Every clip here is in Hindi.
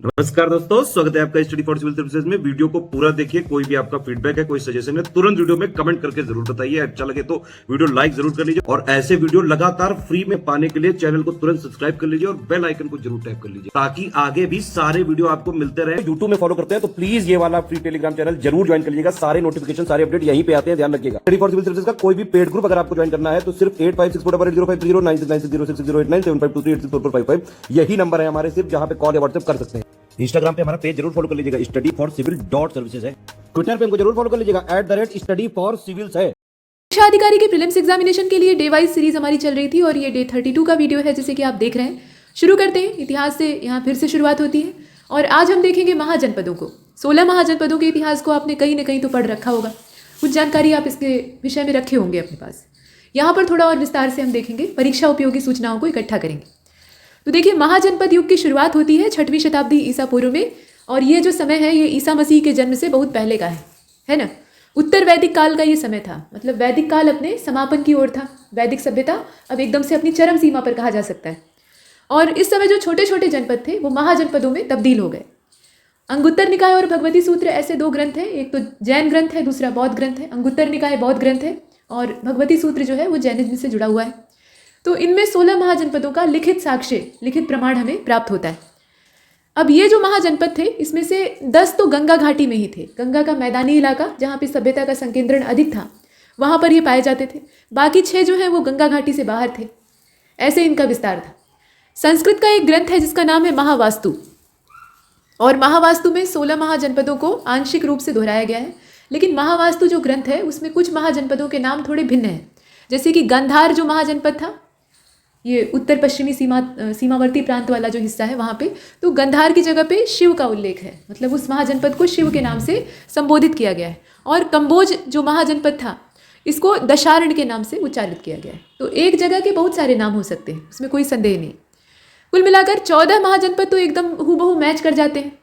नमस्कार दोस्तों, स्वागत है आपका स्टडी फॉर सिविल सर्विसेज में। वीडियो को पूरा देखिए। कोई भी आपका फीडबैक है, कोई सजेशन है, तुरंत वीडियो में कमेंट करके जरूर बताइए। अच्छा लगे तो वीडियो लाइक जरूर कर लीजिए और ऐसे वीडियो लगातार फ्री में पाने के लिए चैनल को तुरंत सब्सक्राइब कर लीजिए और बेल आइकन को जरूर टैप कर लीजिए ताकि आगे भी सारे वीडियो आपको मिलते रहे। यूट्यूब में फॉलो करते हैं तो प्लीज ये वाला फ्री टेलीग्राम चैनल जरूर ज्वाइन कर लीजिएगा। सारे नोटिफिकेशन, सारे अपडेट यहीं पे आते हैं, ध्यान रखिएगा। स्टडी फॉर सिविल सर्विसेज का कोई भी पेड ग्रुप अगर आपको ज्वाइन करना है तो सिर्फ 856480560660897523864455 यही नंबर है हमारे, सिर्फ जहां पे कॉल या व्हाट्सएप कर सकते हैं। इंस्टाग्राम पे हमारा पेज जरूर फॉलो कर लीजिएगा, स्टडी फॉर सिविल .सर्विसेज है। ट्विटर पे हमको जरूर फॉलो कर लीजिएगा, @study for civils है। शिक्षा अधिकारी के प्रीलिम्स एग्जामिनेशन के लिए डे वाइज सीरीज हमारी चल रही थी और ये डे 32 का वीडियो है जैसे कि आप देख रहे हैं। शुरू करते हैं। इतिहास से यहाँ फिर से शुरुआत होती है और आज हम देखेंगे महाजनपदों को। 16 महाजनपदों के इतिहास को आपने कहीं ना कहीं तो पढ़ रखा होगा, कुछ जानकारी आप इसके विषय में रखे होंगे अपने पास। यहाँ पर थोड़ा और विस्तार से हम देखेंगे, परीक्षा उपयोगी सूचनाओं को इकट्ठा करेंगे। तो देखिए, महाजनपद युग की शुरुआत होती है 6वीं शताब्दी ईसा पूर्व में और ये जो समय है ये ईसा मसीह के जन्म से बहुत पहले का है ना। उत्तर वैदिक काल का ये समय था, मतलब वैदिक काल अपने समापन की ओर था। वैदिक सभ्यता अब एकदम से अपनी चरम सीमा पर कहा जा सकता है और इस समय जो छोटे छोटे जनपद थे वो महाजनपदों में तब्दील हो गए। अंगुत्तर निकाय और भगवती सूत्र ऐसे दो ग्रंथ हैं, एक तो जैन ग्रंथ है, दूसरा बौद्ध ग्रंथ है। अंगुत्तर निकाय बौद्ध ग्रंथ है और भगवती सूत्र जो है वो जैनिज्म से जुड़ा हुआ है। तो इनमें 16 महाजनपदों का लिखित साक्ष्य, लिखित प्रमाण हमें प्राप्त होता है। अब ये जो महाजनपद थे इसमें से 10 तो गंगा घाटी में ही थे। गंगा का मैदानी इलाका जहाँ पे सभ्यता का संकेंद्रण अधिक था वहाँ पर ये पाए जाते थे। बाकी 6 जो हैं वो गंगा घाटी से बाहर थे। ऐसे इनका विस्तार था। संस्कृत का एक ग्रंथ है जिसका नाम है महावास्तु और महावास्तु में 16 महाजनपदों को आंशिक रूप से दोहराया गया है। लेकिन महावास्तु जो ग्रंथ है उसमें कुछ महाजनपदों के नाम थोड़े भिन्न हैं। जैसे कि गांधार जो महाजनपद था, ये उत्तर पश्चिमी सीमावर्ती प्रांत वाला जो हिस्सा है वहाँ पे, तो गांधार की जगह पे शिव का उल्लेख है, मतलब उस महाजनपद को शिव के नाम से संबोधित किया गया है। और कंबोज जो महाजनपद था इसको दशारण के नाम से उच्चारित किया गया है। तो एक जगह के बहुत सारे नाम हो सकते हैं, उसमें कोई संदेह नहीं। कुल मिलाकर 14 महाजनपद तो एकदम हूबहू मैच कर जाते हैं।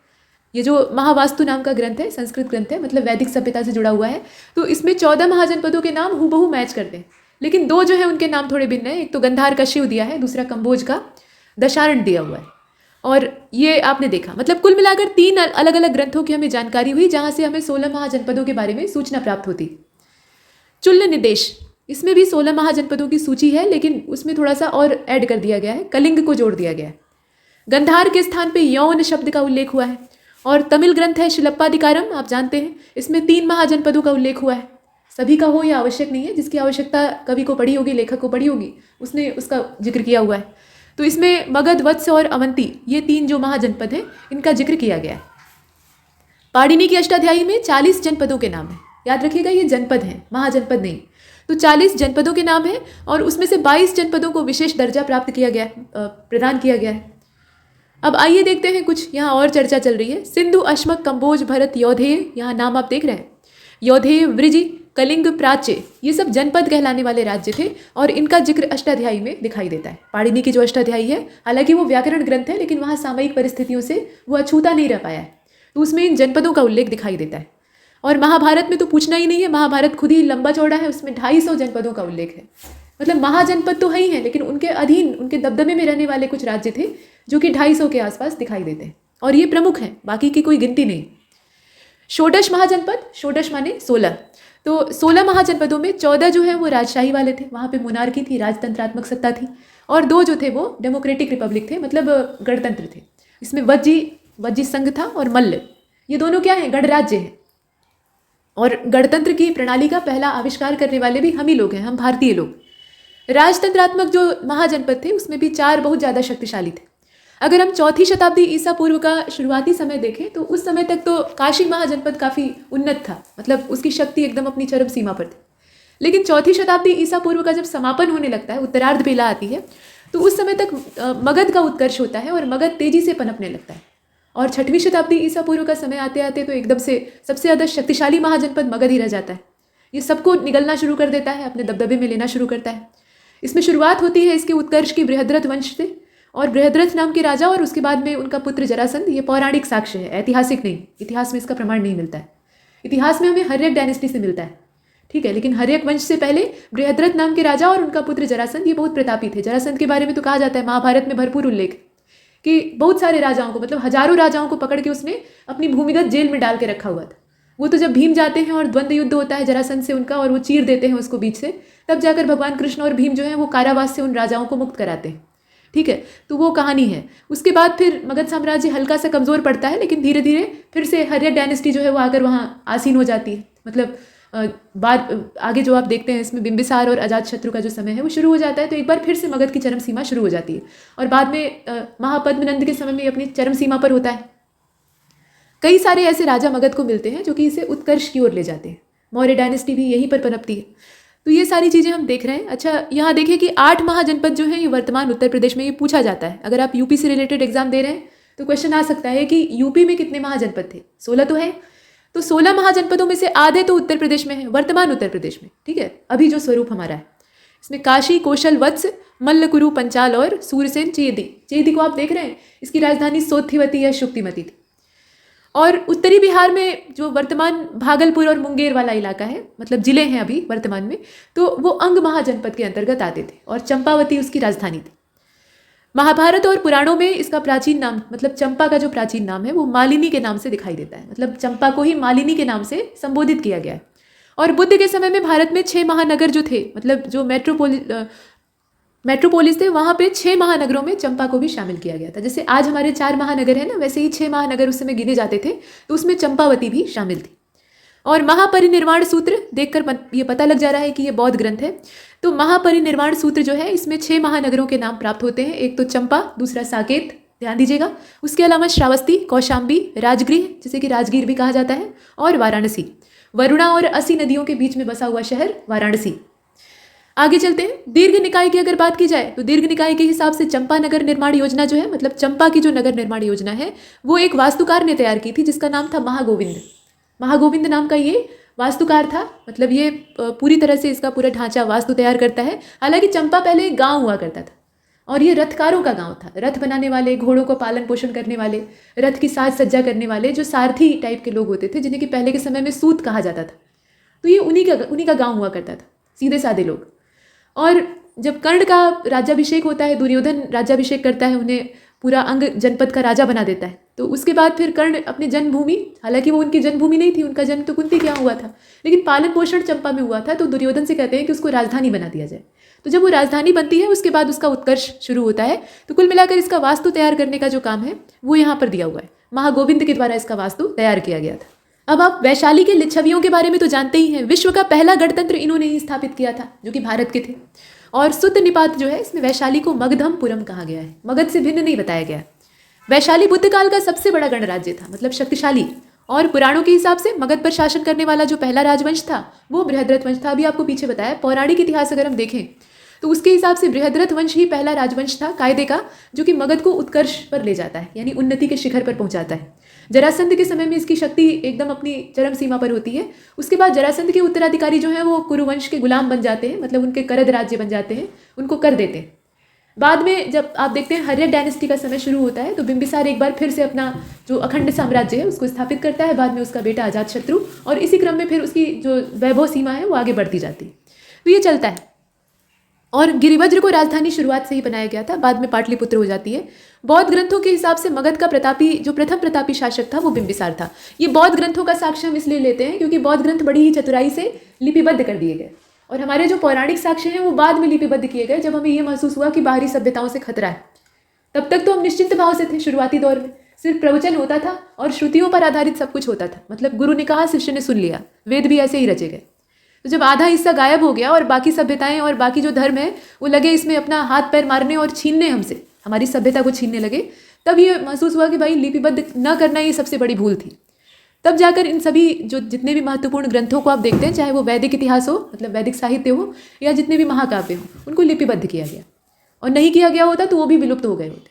ये जो महावास्तु नाम का ग्रंथ है, संस्कृत ग्रंथ है, मतलब वैदिक सभ्यता से जुड़ा हुआ है, तो इसमें 14 महाजनपदों के नाम हूबहू मैच करते हैं। लेकिन 2 जो है उनके नाम थोड़े भिन्न हैं। एक तो गंधार का शिव दिया है, दूसरा कंबोज का दशारण दिया हुआ है। और ये आपने देखा, मतलब कुल मिलाकर 3 अलग अलग ग्रंथों की हमें जानकारी हुई जहाँ से हमें 16 महाजनपदों के बारे में सूचना प्राप्त होती। चुल्ल निर्देश, इसमें भी 16 महाजनपदों की सूची है लेकिन उसमें थोड़ा सा और ऐड कर दिया गया है, कलिंग को जोड़ दिया गया है। गंधार के स्थान पे यौन शब्द का उल्लेख हुआ है। और तमिल ग्रंथ है शिलप्पाधिकारम, आप जानते हैं, इसमें 3 महाजनपदों का उल्लेख हुआ है। सभी का हो यह आवश्यक नहीं है, जिसकी आवश्यकता कवि को पड़ी होगी, लेखक को पड़ी होगी, उसने उसका जिक्र किया हुआ है। तो इसमें मगध, वत्स और अवंती, ये 3 जो महाजनपद हैं इनका जिक्र किया गया है। पाणिनि की अष्टाध्यायी में 40 जनपदों के नाम हैं। याद रखिएगा ये जनपद हैं, महाजनपद नहीं। तो 40 जनपदों के नाम हैं और उसमें से 22 जनपदों को विशेष दर्जा प्राप्त किया गया, प्रदान किया गया है। अब आइए देखते हैं, कुछ यहाँ और चर्चा चल रही है। सिंधु, अश्मक, कंबोज, भरत, यौधेय, यहाँ नाम आप देख रहे हैं, यौधेय, वृजि, कलिंग, प्राच्य, ये सब जनपद कहलाने वाले राज्य थे और इनका जिक्र अष्टाध्यायी में दिखाई देता है। पाणिनि की जो अष्टाध्यायी है, हालांकि वो व्याकरण ग्रंथ है लेकिन वहाँ सामयिक परिस्थितियों से वो अछूता नहीं रह पाया है, तो उसमें इन जनपदों का उल्लेख दिखाई देता है। और महाभारत में तो पूछना ही नहीं है, महाभारत खुद ही लंबा चौड़ा है, उसमें 250 जनपदों का उल्लेख है। मतलब महाजनपद तो है ही है लेकिन उनके अधीन, उनके दबदबे में रहने वाले कुछ राज्य थे जो कि 250 के आसपास दिखाई देते हैं और ये प्रमुख हैं, बाकी की कोई गिनती नहीं। षोडश महाजनपद, षोडश माने 16, तो 16 महाजनपदों में 14 जो है वो राजशाही वाले थे, वहाँ पे मोनार्की थी, राजतंत्रात्मक सत्ता थी। और 2 जो थे वो डेमोक्रेटिक रिपब्लिक थे, मतलब गणतंत्र थे। इसमें वज्जी संघ था और मल्ल, ये दोनों क्या हैं, गणराज्य हैं। और गणतंत्र की प्रणाली का पहला आविष्कार करने वाले भी हम ही लोग हैं, हम भारतीय लोग। राजतंत्रात्मक जो महाजनपद थे उसमें भी 4 बहुत ज़्यादा शक्तिशाली थे। अगर हम 4वीं शताब्दी ईसा पूर्व का शुरुआती समय देखें तो उस समय तक तो काशी महाजनपद काफ़ी उन्नत था, मतलब उसकी शक्ति एकदम अपनी चरम सीमा पर थी। लेकिन 4वीं शताब्दी ईसा पूर्व का जब समापन होने लगता है, उत्तरार्ध बेला आती है, तो उस समय तक मगध का उत्कर्ष होता है और मगध तेजी से पनपने लगता है। और 6वीं शताब्दी ईसा पूर्व का समय आते आते तो एकदम से सबसे ज़्यादा शक्तिशाली महाजनपद मगध ही रह जाता है। ये सबको निगलना शुरू कर देता है, अपने दबदबे में लेना शुरू करता है। इसमें शुरुआत होती है इसके उत्कर्ष की बृहद्रथ वंश से, और बृहद्रथ नाम के राजा और उसके बाद में उनका पुत्र जरासंध, ये पौराणिक साक्ष्य है, ऐतिहासिक नहीं। इतिहास में इसका प्रमाण नहीं मिलता है। इतिहास में हमें हर्यक डायनेस्टी से मिलता है, ठीक है, लेकिन हर्यक वंश से पहले बृहद्रथ नाम के राजा और उनका पुत्र जरासंध ये बहुत प्रतापी थे। जरासंध के बारे में तो कहा जाता है, महाभारत में भरपूर उल्लेख। कि बहुत सारे राजाओं को, मतलब हजारों राजाओं को पकड़ के उसने अपनी भूमिगत जेल में डाल के रखा हुआ था। वो तो जब भीम जाते हैं और द्वंद्व युद्ध होता है जरासंध से उनका, और वो चीर देते हैं उसको बीच से, तब जाकर भगवान कृष्ण और भीम जो है वो कारावास से उन राजाओं को मुक्त कराते हैं। ठीक है, तो वो कहानी है। उसके बाद फिर मगध साम्राज्य हल्का सा कमज़ोर पड़ता है, लेकिन धीरे धीरे फिर से हर्यक डायनेस्टी जो है वो आकर वहाँ आसीन हो जाती है। मतलब बाद आगे जो आप देखते हैं इसमें बिंबिसार और अजातशत्रु का जो समय है वो शुरू हो जाता है, तो एक बार फिर से मगध की चरम सीमा शुरू हो जाती है। और बाद में महापद्मनंद के समय में अपनी चरम सीमा पर होता है। कई सारे ऐसे राजा मगध को मिलते हैं जो कि इसे उत्कर्ष की ओर ले जाते हैं। मौर्य डायनेस्टी भी यहीं पर पनपती है। तो ये सारी चीज़ें हम देख रहे हैं। अच्छा, यहाँ देखिए कि 8 महाजनपद जो हैं ये वर्तमान उत्तर प्रदेश में, ये पूछा जाता है। अगर आप यूपी से रिलेटेड एग्जाम दे रहे हैं तो क्वेश्चन आ सकता है कि यूपी में कितने महाजनपद थे। 16 तो है, तो 16 महाजनपदों में से आधे तो उत्तर प्रदेश में है, वर्तमान उत्तर प्रदेश में। ठीक है, अभी जो स्वरूप हमारा है इसमें काशी, कौशल, वत्स, मल्लकुरु, पंचाल और सूरसेन, चेदी। चेदी को आप देख रहे हैं, इसकी राजधानी सोथिवती या शुक्तिमती थी। और उत्तरी बिहार में जो वर्तमान भागलपुर और मुंगेर वाला इलाका है, मतलब जिले हैं अभी वर्तमान में, तो वो अंग महाजनपद के अंतर्गत आते थे और चंपावती उसकी राजधानी थी। महाभारत और पुराणों में इसका प्राचीन नाम, मतलब चंपा का जो प्राचीन नाम है वो मालिनी के नाम से दिखाई देता है। मतलब चंपा को ही मालिनी के नाम से संबोधित किया गया है। और बुद्ध के समय में भारत में 6 महानगर जो थे, मतलब जो मेट्रोपोलिस थे, वहाँ पे 6 महानगरों में चंपा को भी शामिल किया गया था। जैसे आज हमारे 4 महानगर हैं ना, वैसे ही 6 महानगर उस समय गिने जाते थे, तो उसमें चंपावती भी शामिल थी। और महापरिनिर्वाण सूत्र देखकर ये पता लग जा रहा है कि ये बौद्ध ग्रंथ है। तो महापरिनिर्वाण सूत्र जो है इसमें 6 महानगरों के नाम प्राप्त होते हैं। एक तो चंपा, दूसरा साकेत, ध्यान दीजिएगा। उसके अलावा श्रावस्ती, कौशाम्बी, राजगृह जिसे कि राजगीर भी कहा जाता है, और वाराणसी। वरुणा और असी नदियों के बीच में बसा हुआ शहर वाराणसी। आगे चलते हैं। दीर्घ निकाय की अगर बात की जाए तो दीर्घ निकाय के हिसाब से चंपा नगर निर्माण योजना जो है, मतलब चंपा की जो नगर निर्माण योजना है, वो एक वास्तुकार ने तैयार की थी जिसका नाम था महागोविंद। महागोविंद नाम का ये वास्तुकार था। मतलब ये पूरी तरह से इसका पूरा ढांचा वास्तु तैयार करता है। हालांकि चंपा पहले एक गाँव हुआ करता था और ये रथकारों का गाँव था। रथ बनाने वाले, घोड़ों को पालन पोषण करने वाले, रथ की साज सज्जा करने वाले जो सारथी टाइप के लोग होते थे, जिन्हें कि पहले के समय में सूत कहा जाता था। तो ये उन्हीं का गाँव हुआ करता था, सीधे साधे लोग। और जब कर्ण का राज्याभिषेक होता है, दुर्योधन राज्याभिषेक करता है, उन्हें पूरा अंग जनपद का राजा बना देता है। तो उसके बाद फिर कर्ण अपनी जन्मभूमि, हालांकि वो उनकी जन्मभूमि नहीं थी, उनका जन्म तो कुंती के यहाँ हुआ था, लेकिन पालन पोषण चंपा में हुआ था। तो दुर्योधन से कहते हैं कि उसको राजधानी बना दिया जाए। तो जब वो राजधानी बनती है उसके बाद उसका उत्कर्ष शुरू होता है। तो कुल मिलाकर इसका वास्तु तैयार करने का जो काम है वो यहाँ पर दिया हुआ है। महागोविंद के द्वारा इसका वास्तु तैयार किया गया था। अब आप वैशाली के लिच्छवियों के बारे में तो जानते ही हैं। विश्व का पहला गणतंत्र इन्होंने ही स्थापित किया था, जो कि भारत के थे। और सुत्त निपात जो है, इसमें वैशाली को मगधमपुरम कहा गया है, मगध से भिन्न नहीं बताया गया। वैशाली बुद्ध काल का सबसे बड़ा गणराज्य था, मतलब शक्तिशाली। और पुराणों के हिसाब से मगध पर शासन करने वाला जो पहला राजवंश था वो बृहद्रथ वंश था। अभी आपको पीछे बताया, पौराणिक इतिहास अगर हम देखें तो उसके हिसाब से बृहद्रथ वंश ही पहला राजवंश था कायदे का, जो कि मगध को उत्कर्ष पर ले जाता है, यानी उन्नति के शिखर पर पहुंचाता है। जरासंध के समय में इसकी शक्ति एकदम अपनी चरम सीमा पर होती है। उसके बाद जरासंध के उत्तराधिकारी जो हैं वो कुरुवंश के गुलाम बन जाते हैं, मतलब उनके करद राज्य बन जाते हैं, उनको कर देते हैं। बाद में जब आप देखते हैं हर्यक डायनेस्टी का समय शुरू होता है, तो बिंबिसार एक बार फिर से अपना जो अखंड साम्राज्य है उसको स्थापित करता है। बाद में उसका बेटा अजातशत्रु, और इसी क्रम में फिर उसकी जो वैभव सीमा है वो आगे बढ़ती जाती है। तो ये चलता है। और गिरिवज्र को राजधानी शुरुआत से ही बनाया गया था, बाद में पाटलिपुत्र हो जाती है। बौद्ध ग्रंथों के हिसाब से मगध का प्रथम प्रतापी शासक था वो बिंबिसार था। ये बौद्ध ग्रंथों का साक्ष्य हम इसलिए लेते हैं क्योंकि बौद्ध ग्रंथ बड़ी ही चतुराई से लिपिबद्ध कर दिए गए, और हमारे जो पौराणिक साक्ष्य हैं वो बाद में लिपिबद्ध किए गए, जब हमें ये महसूस हुआ कि बाहरी सभ्यताओं से खतरा है। तब तक तो हम निश्चिंत भाव से थे। शुरुआती दौर में सिर्फ प्रवचन होता था और श्रुतियों पर आधारित सब कुछ होता था। मतलब गुरु ने कहा, शिष्य ने सुन लिया। वेद भी ऐसे ही रचे गए। तो जब आधा हिस्सा गायब हो गया और बाकी सभ्यताएं और बाकी जो धर्म है वो लगे इसमें अपना हाथ पैर मारने और छीनने, हमसे हमारी सभ्यता को छीनने लगे, तब ये महसूस हुआ कि भाई लिपिबद्ध न करना ये सबसे बड़ी भूल थी। तब जाकर इन सभी जो जितने भी महत्वपूर्ण ग्रंथों को आप देखते हैं, चाहे वो वैदिक इतिहास हो, मतलब वैदिक साहित्य हो, या जितने भी महाकाव्य हो, उनको लिपिबद्ध किया गया। और नहीं किया गया होता तो वो भी विलुप्त हो गए होते।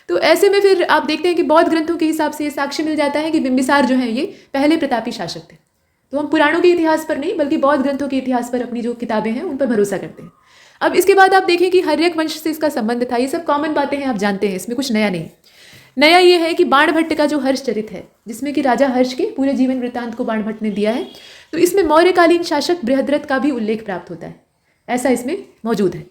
तो ऐसे में फिर आप देखते हैं कि बौद्ध ग्रंथों के हिसाब से ये साक्ष्य मिल जाता है कि बिंबिसार जो है ये पहले प्रतापी शासक थे। तो हम पुराणों के इतिहास पर नहीं बल्कि बौद्ध ग्रंथों के इतिहास पर अपनी जो किताबें हैं उन पर भरोसा करते हैं। अब इसके बाद आप देखें कि हर्यक वंश से इसका संबंध था। ये सब कॉमन बातें हैं, आप जानते हैं, इसमें कुछ नया नहीं। नया ये है कि बाणभट्ट का जो हर्ष चरित है, जिसमें कि राजा हर्ष के पूरे जीवन वृत्तांत को बाणभट्ट ने दिया है, तो इसमें मौर्यकालीन शासक बृहद्रथ का भी उल्लेख प्राप्त होता है। ऐसा इसमें मौजूद है।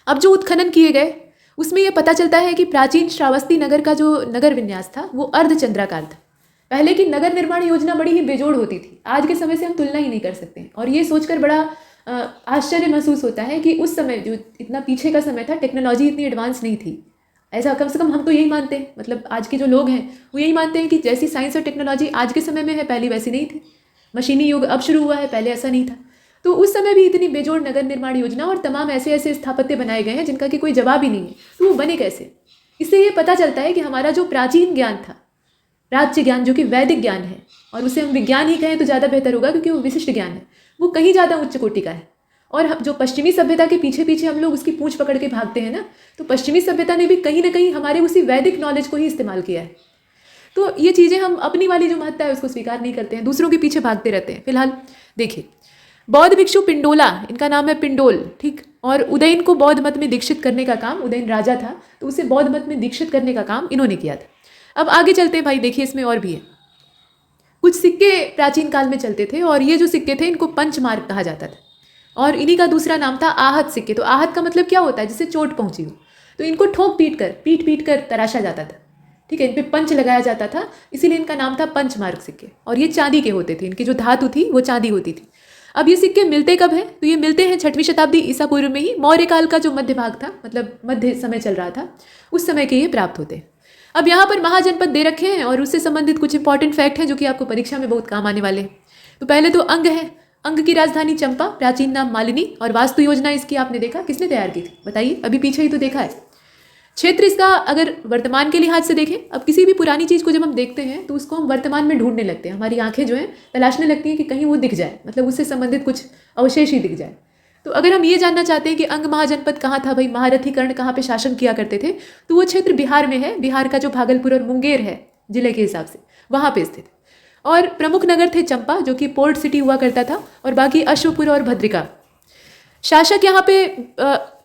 अब जो उत्खनन किए गए उसमें यह पता चलता है कि प्राचीन श्रावस्ती नगर का जो नगर विन्यास था वो अर्धचंद्राकार था। पहले की नगर निर्माण योजना बड़ी ही बेजोड़ होती थी, आज के समय से हम तुलना ही नहीं कर सकते। और ये सोचकर बड़ा आश्चर्य महसूस होता है कि उस समय जो इतना पीछे का समय था, टेक्नोलॉजी इतनी एडवांस नहीं थी। ऐसा कम से कम हम तो यही मानते हैं, मतलब आज के जो लोग हैं वो यही मानते हैं कि जैसी साइंस और टेक्नोलॉजी आज के समय में है, पहले वैसी नहीं थी। मशीनी युग अब शुरू हुआ है, पहले ऐसा नहीं था। तो उस समय भी इतनी बेजोड़ नगर निर्माण योजना और तमाम ऐसे ऐसे स्थापत्य बनाए गए हैं जिनका कि कोई जवाब ही नहीं है। तो वो बने कैसे? इससे ये पता चलता है कि हमारा जो प्राचीन ज्ञान था, प्राच्य ज्ञान, जो कि वैदिक ज्ञान है, और उसे हम विज्ञान ही कहें तो ज़्यादा बेहतर होगा क्योंकि वो विशिष्ट ज्ञान है, वो कहीं ज़्यादा उच्च कोटि का है। और जो पश्चिमी सभ्यता के पीछे पीछे हम लोग उसकी पूंछ पकड़ के भागते हैं ना, तो पश्चिमी सभ्यता ने भी कहीं ना कहीं हमारे उसी वैदिक नॉलेज को ही इस्तेमाल किया है। तो ये चीज़ें हम अपनी वाली जो महत्ता है उसको स्वीकार नहीं करते हैं, दूसरों के पीछे भागते रहते हैं। फिलहाल देखिए, बौद्ध भिक्षु पिंडोला, इनका नाम है पिंडोल, ठीक, और उदयन को बौद्ध मत में दीक्षित करने का काम, उदयन राजा था तो उसे बौद्ध मत में दीक्षित करने का काम इन्होंने किया था। अब आगे चलते हैं भाई, देखिए इसमें और भी है। कुछ सिक्के प्राचीन काल में चलते थे और ये जो सिक्के थे इनको पंचमार्क कहा जाता था, और इन्हीं का दूसरा नाम था आहत सिक्के। तो आहत का मतलब क्या होता है? जिससे चोट पहुंची हो। तो इनको ठोक पीट कर तराशा जाता था, ठीक है, इन पे पंच लगाया जाता था, इसीलिए इनका नाम था पंचमार्क सिक्के। और ये चांदी के होते थे, इनकी जो धातु थी वो चांदी होती थी। अब ये सिक्के मिलते कब हैं? तो ये मिलते हैं 6वीं शताब्दी ईसा पूर्व में ही, मौर्य काल का जो मध्य भाग था, मतलब मध्य समय चल रहा था, उस समय के ये प्राप्त होते हैं। अब यहाँ पर महाजनपद दे रखे हैं और उससे संबंधित कुछ इंपॉर्टेंट फैक्ट हैं जो कि आपको परीक्षा में बहुत काम आने वाले हैं। तो पहले तो अंग है, अंग की राजधानी चंपा, प्राचीन नाम मालिनी, और वास्तु योजना इसकी आपने देखा किसने तैयार की थी? बताइए, अभी पीछे ही तो देखा है। क्षेत्र इसका अगर वर्तमान के लिहाज से देखें, अब किसी भी पुरानी चीज़ को जब हम देखते हैं तो उसको हम वर्तमान में ढूंढने लगते हैं, हमारी आंखें जो हैं तलाशने लगती हैं कि कहीं वो दिख जाए, मतलब उससे संबंधित कुछ अवशेष ही दिख जाए। तो अगर हम ये जानना चाहते हैं कि अंग महाजनपद कहाँ था भाई, महारथी कर्ण कहाँ पे शासन किया करते थे, तो वो क्षेत्र बिहार में है, बिहार का जो भागलपुर और मुंगेर है जिले के हिसाब से, वहाँ पे स्थित। और प्रमुख नगर थे चंपा जो कि पोर्ट सिटी हुआ करता था, और बाकी अश्वपुर और भद्रिका। शासक यहाँ पे